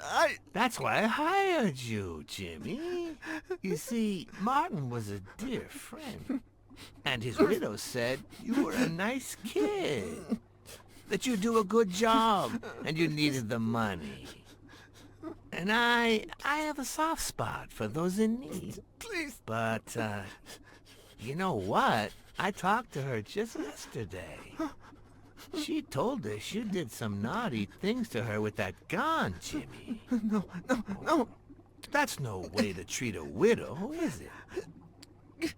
That's why I hired you, Jimmy. You see, Martin was a dear friend. And his widow said you were a nice kid. That you do a good job, and you needed the money. And I have a soft spot for those in need. Please. But, you know what? I talked to her just yesterday. She told us you did some naughty things to her with that gun, Jimmy. No. That's no way to treat a widow, is it?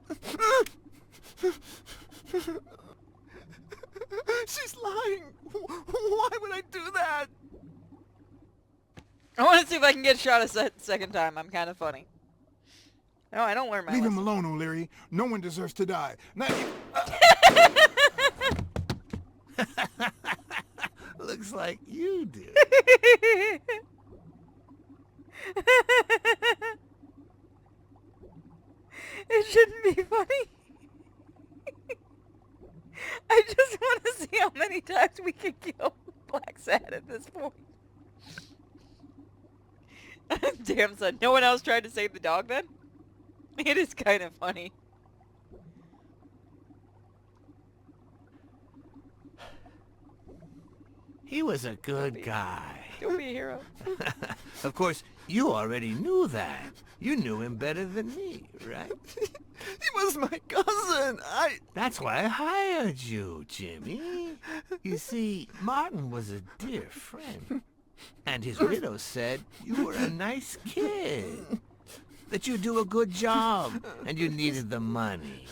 She's lying. Why would I do that? I want to see if I can get shot a second time. I'm kind of funny. No, I don't learn my Leave him lesson. alone, O'Leary. No one deserves to die. Not you. Looks like you do. It shouldn't be funny. I just want to see how many times we can kill Blacksad at this point. Damn, son. No one else tried to save the dog then? It is kind of funny. He was a good guy. Don't be a hero. Of course, you already knew that. You knew him better than me, right? He was my cousin. That's why I hired you, Jimmy. You see, Martin was a dear friend. And his widow said you were a nice kid. That you do a good job, and you needed the money.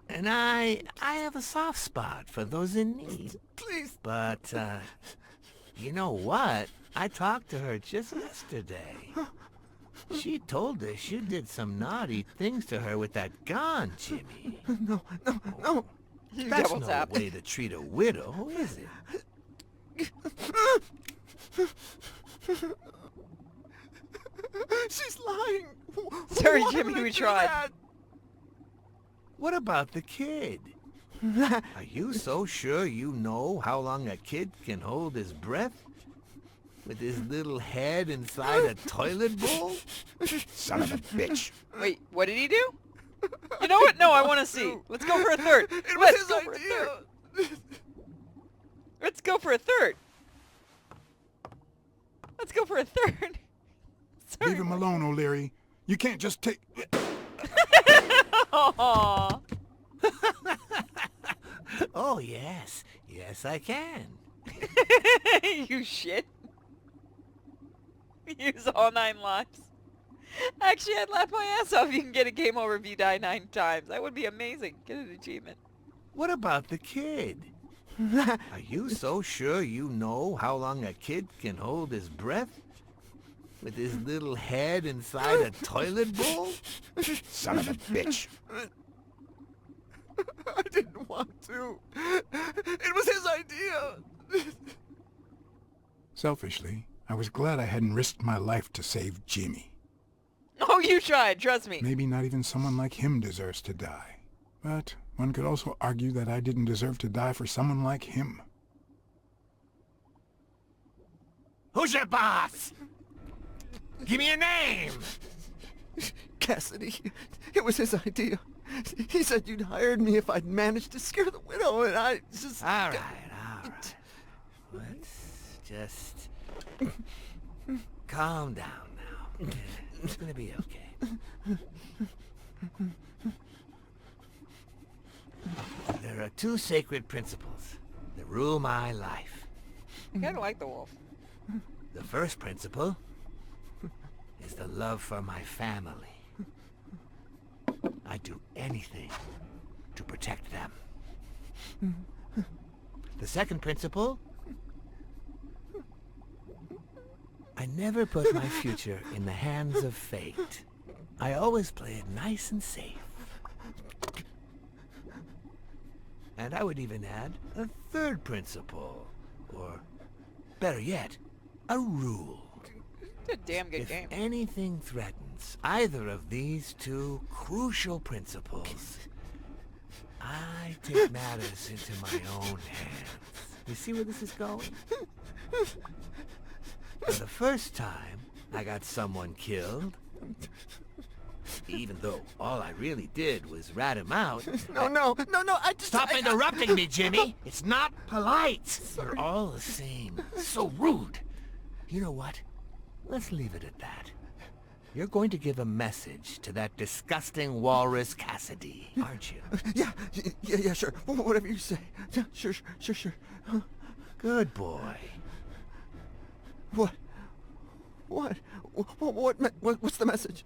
And I have a soft spot for those in need. Please. But, you know what? I talked to her just yesterday. She told us you did some naughty things to her with that gun, Jimmy. No. That's Double no tap. way to treat a widow, is it? She's lying. Sorry, Why Jimmy, would I we do tried. that? What about the kid? Are you so sure you know how long a kid can hold his breath? With his little head inside a toilet bowl? Son of a bitch. Wait, what did he do? You know what? No, I want to see. Let's go for a third. It was Let's his go for a idea. third. Let's go for a third. Let's go for a third. Sorry. Leave him alone, O'Leary. You can't just take... Aww. Oh, yes. Yes, I can. You shit. Use all 9 lives. Actually, I'd laugh my ass off if you can get a game over if you die 9 times. That would be amazing. Get an achievement. What about the kid? Are you so sure you know how long a kid can hold his breath? With his little head inside a toilet bowl? Son of a bitch. I didn't want to. It was his idea. Selfishly, I was glad I hadn't risked my life to save Jimmy. Oh, you tried. Trust me. Maybe not even someone like him deserves to die. But one could also argue that I didn't deserve to die for someone like him. Who's your boss? Give me a name! Cassidy. It was his idea. He said you'd hired me if I'd managed to scare the widow, and I just... All right. Let's just calm down now. It's gonna be okay. There are 2 sacred principles that rule my life. I kind of like the wolf. The first principle is the love for my family. I'd do anything to protect them. The second principle, I never put my future in the hands of fate. I always play it nice and safe. And I would even add a third principle, or better yet, a rule. It's a damn good If game. anything threatens either of these 2 crucial principles, I take matters into my own hands. You see where this is going? For the first time, I got someone killed. Even though all I really did was rat him out. No, I just... Stop interrupting me, Jimmy! It's not polite! You're all the same. So rude. You know what? Let's leave it at that. You're going to give a message to that disgusting walrus Cassidy, aren't you? Yeah, sure. Whatever you say. Yeah, sure. Good boy. What's the message?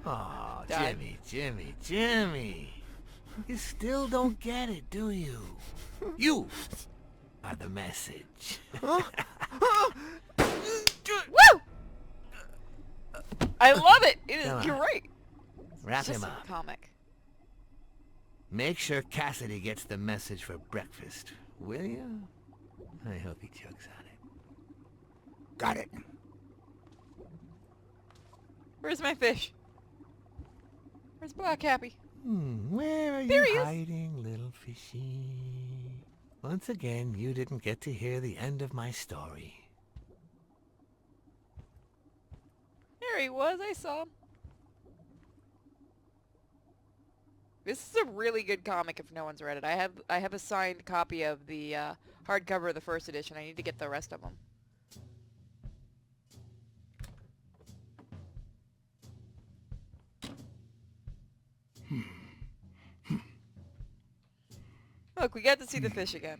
Aw, Dad. Jimmy. You still don't get it, do you? You are the message. Woo! I love it. It Come is on. great. Wrap It's just him a up. comic. Make sure Cassidy gets the message for breakfast, will you? I hope he chokes on it. Got it. Where's my fish? Where's Black Happy? Where are There you he is. hiding, little fishy? Fishy. Once again, you didn't get to hear the end of my story. There he was. I saw him. This is a really good comic if no one's read it. I have a signed copy of the hardcover of the first edition. I need to get the rest of them. Look, we got to see the fish again.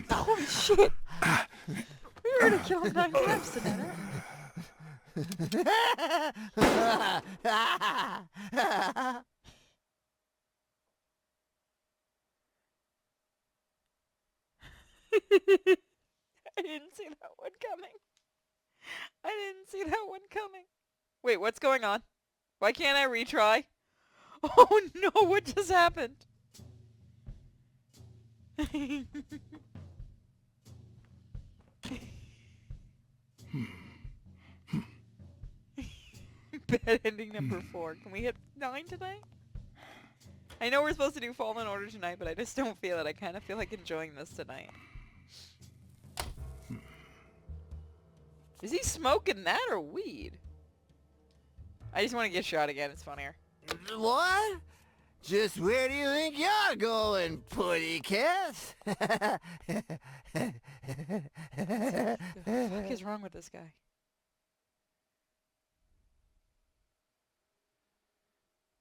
Holy shit! We were gonna kill 9 cats tonight. I didn't see that one coming. I didn't see that one coming. Wait, what's going on? Why can't I retry? Oh no, what just happened? Bad ending number 4. Can we hit 9 tonight? I know we're supposed to do Fallen Order tonight, but I just don't feel it. I kind of feel like enjoying this tonight. Is he smoking that or weed? I just want to get shot again. It's funnier. What? Just where do you think you're going, putty cat? What the fuck is wrong with this guy?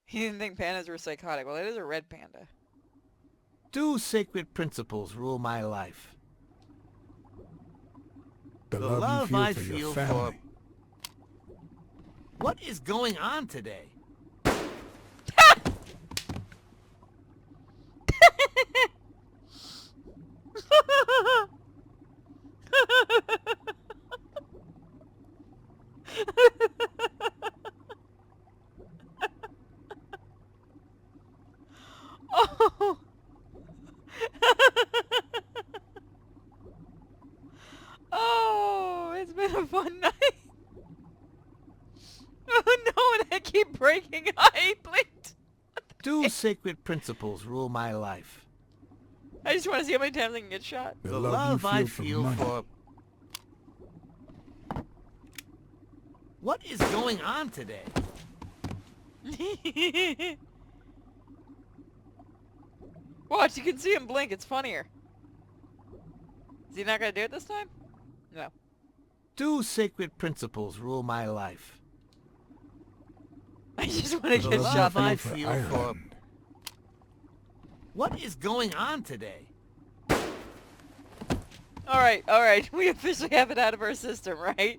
He didn't think pandas were psychotic. Well, it is a red panda. 2 sacred principles rule my life. The The love you I feel for your feel family. What is going on today? Oh. Oh, it's been a fun night. Oh no, and I keep breaking. I blinked. 2 sacred principles rule my life. I just want to see how many times I can get shot. The The love love you I feel feel money. for... What is going on today? Watch, you can see him blink. It's funnier. Is he not going to do it this time? No. 2 sacred principles rule my life. I just want to The get love shot. I for feel for... Ireland. What is going on today? Alright. We officially have it out of our system, right?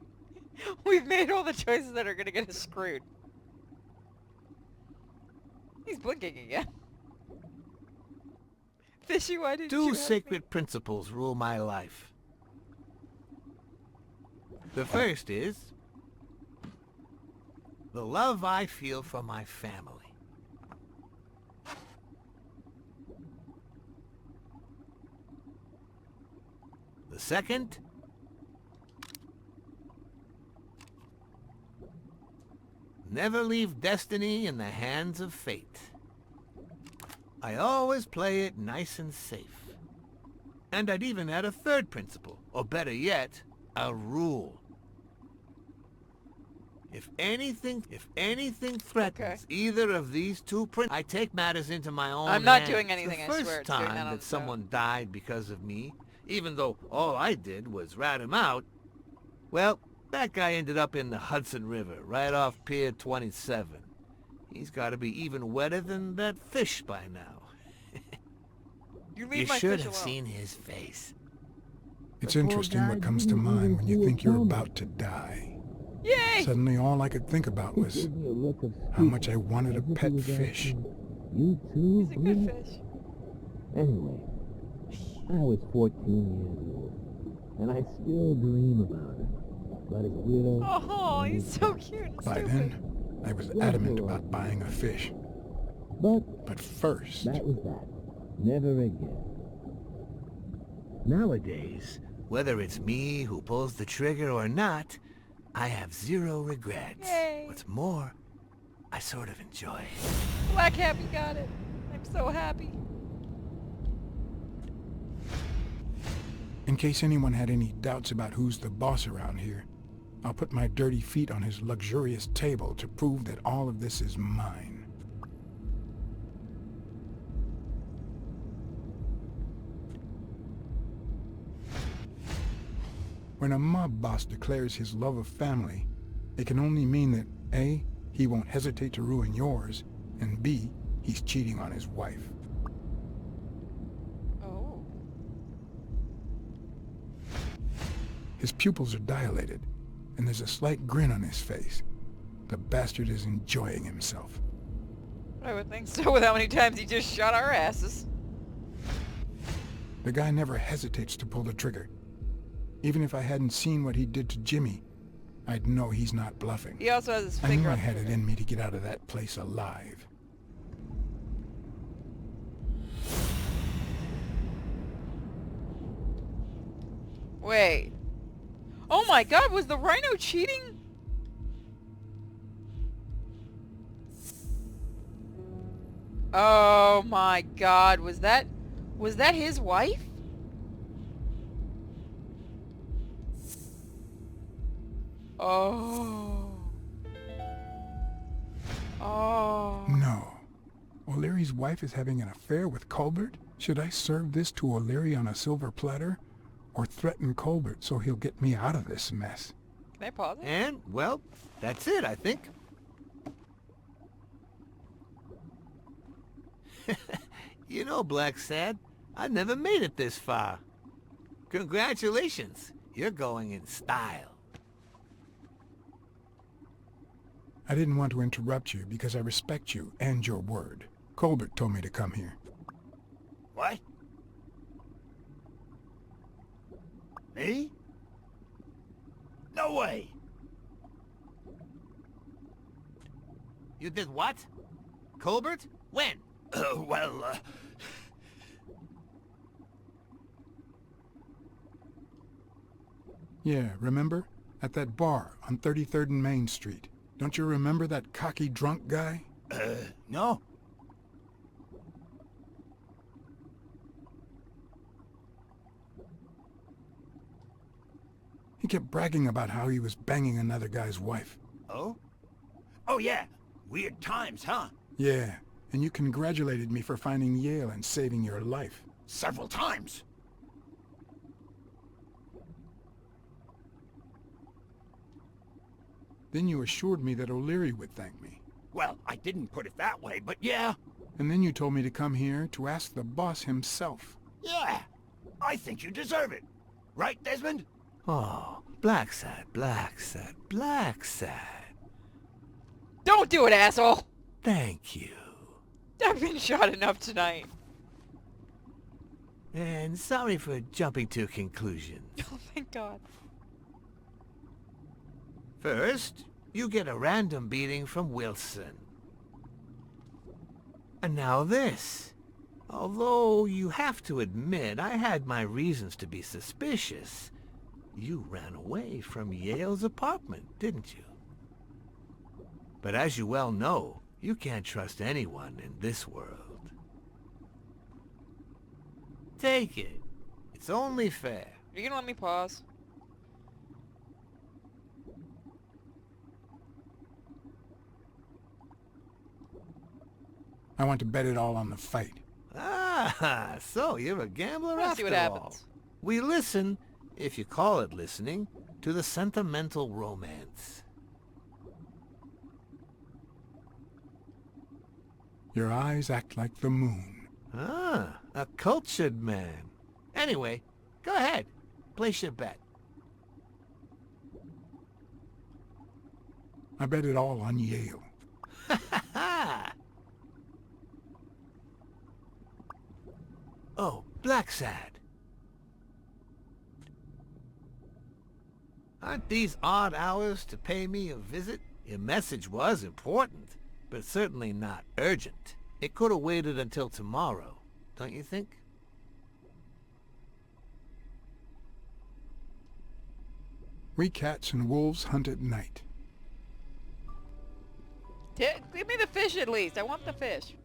We've made all the choices that are going to get us screwed. He's blinking again. Fishy, why did you 2 ask me? sacred principles rule my life. The first is the love I feel for my family. The second, never leave destiny in the hands of fate. I always play it nice and safe. And I'd even add a third principle, or better yet, a rule. If anything threatens either of these 2 principles, I take matters into my own I'm not hands. doing anything, I The swear. first It's doing time that on that its own. someone died because of me, even though all I did was rat him out, well, that guy ended up in the Hudson River, right off Pier 27. He's got to be even wetter than that fish by now. You leave You my should fish have alone. seen his face. It's interesting what comes to mind when you think you're about to die. Yay! Suddenly all I could think about was how much I wanted a pet fish. You too, He's a good fish. Anyway, I was 14 years old, and I still dream about it. but his widow... Oh, he's so cute and By stupid. then, I was adamant about buying a fish. But first... That was that. Never again. Nowadays, whether it's me who pulls the trigger or not, I have zero regrets. Yay. What's more, I sort of enjoy it. Black Happy got it. I'm so happy. In case anyone had any doubts about who's the boss around here, I'll put my dirty feet on his luxurious table to prove that all of this is mine. When a mob boss declares his love of family, it can only mean that A, he won't hesitate to ruin yours, and B, he's cheating on his wife. Oh. His pupils are dilated, and there's a slight grin on his face. The bastard is enjoying himself. I would think so with how many times he just shot our asses. The guy never hesitates to pull the trigger. Even if I hadn't seen what he did to Jimmy, I'd know he's not bluffing. He also has his I finger knew I on the had it trigger. in me to get out of that place alive. Wait. Oh my god, was the rhino cheating? Oh my god, was that his wife? Oh. Oh. No. O'Leary's wife is having an affair with Colbert? Should I serve this to O'Leary on a silver platter? Or threaten Colbert so he'll get me out of this mess? Can I pause it? And, well, that's it, I think. You know, Blacksad, I never made it this far. Congratulations, you're going in style. I didn't want to interrupt you because I respect you and your word. Colbert told me to come here. What? Me? No way! You did what? Colbert? When? Yeah, remember? At that bar on 33rd and Main Street. Don't you remember that cocky drunk guy? No. He kept bragging about how he was banging another guy's wife. Oh? Oh, yeah. Weird times, huh? Yeah, and you congratulated me for finding Yale and saving your life. Several times. Then you assured me that O'Leary would thank me. Well, I didn't put it that way, but yeah. And then you told me to come here to ask the boss himself. Yeah. I think you deserve it. Right, Desmond? Oh, Blacksad, Blacksad, Blacksad. Don't do it, asshole! Thank you. I've been shot enough tonight. And sorry for jumping to conclusions. Oh, thank God. First, you get a random beating from Wilson. And now this. Although you have to admit I had my reasons to be suspicious, you ran away from Yale's apartment, didn't you? But as you well know, you can't trust anyone in this world. Take it. It's only fair. Are you gonna let me pause? I want to bet it all on the fight. Ah, so you're a gambler Let's after see what all. happens. We listen, if you call it listening, to the sentimental romance. Your eyes act like the moon. Ah, a cultured man. Anyway, go ahead. Place your bet. I bet it all on Yale. Ha! Oh, Blacksad. Aren't these odd hours to pay me a visit? Your message was important, but certainly not urgent. It could have waited until tomorrow, don't you think? We cats and wolves hunt at night. Give me the fish at least. I want the fish.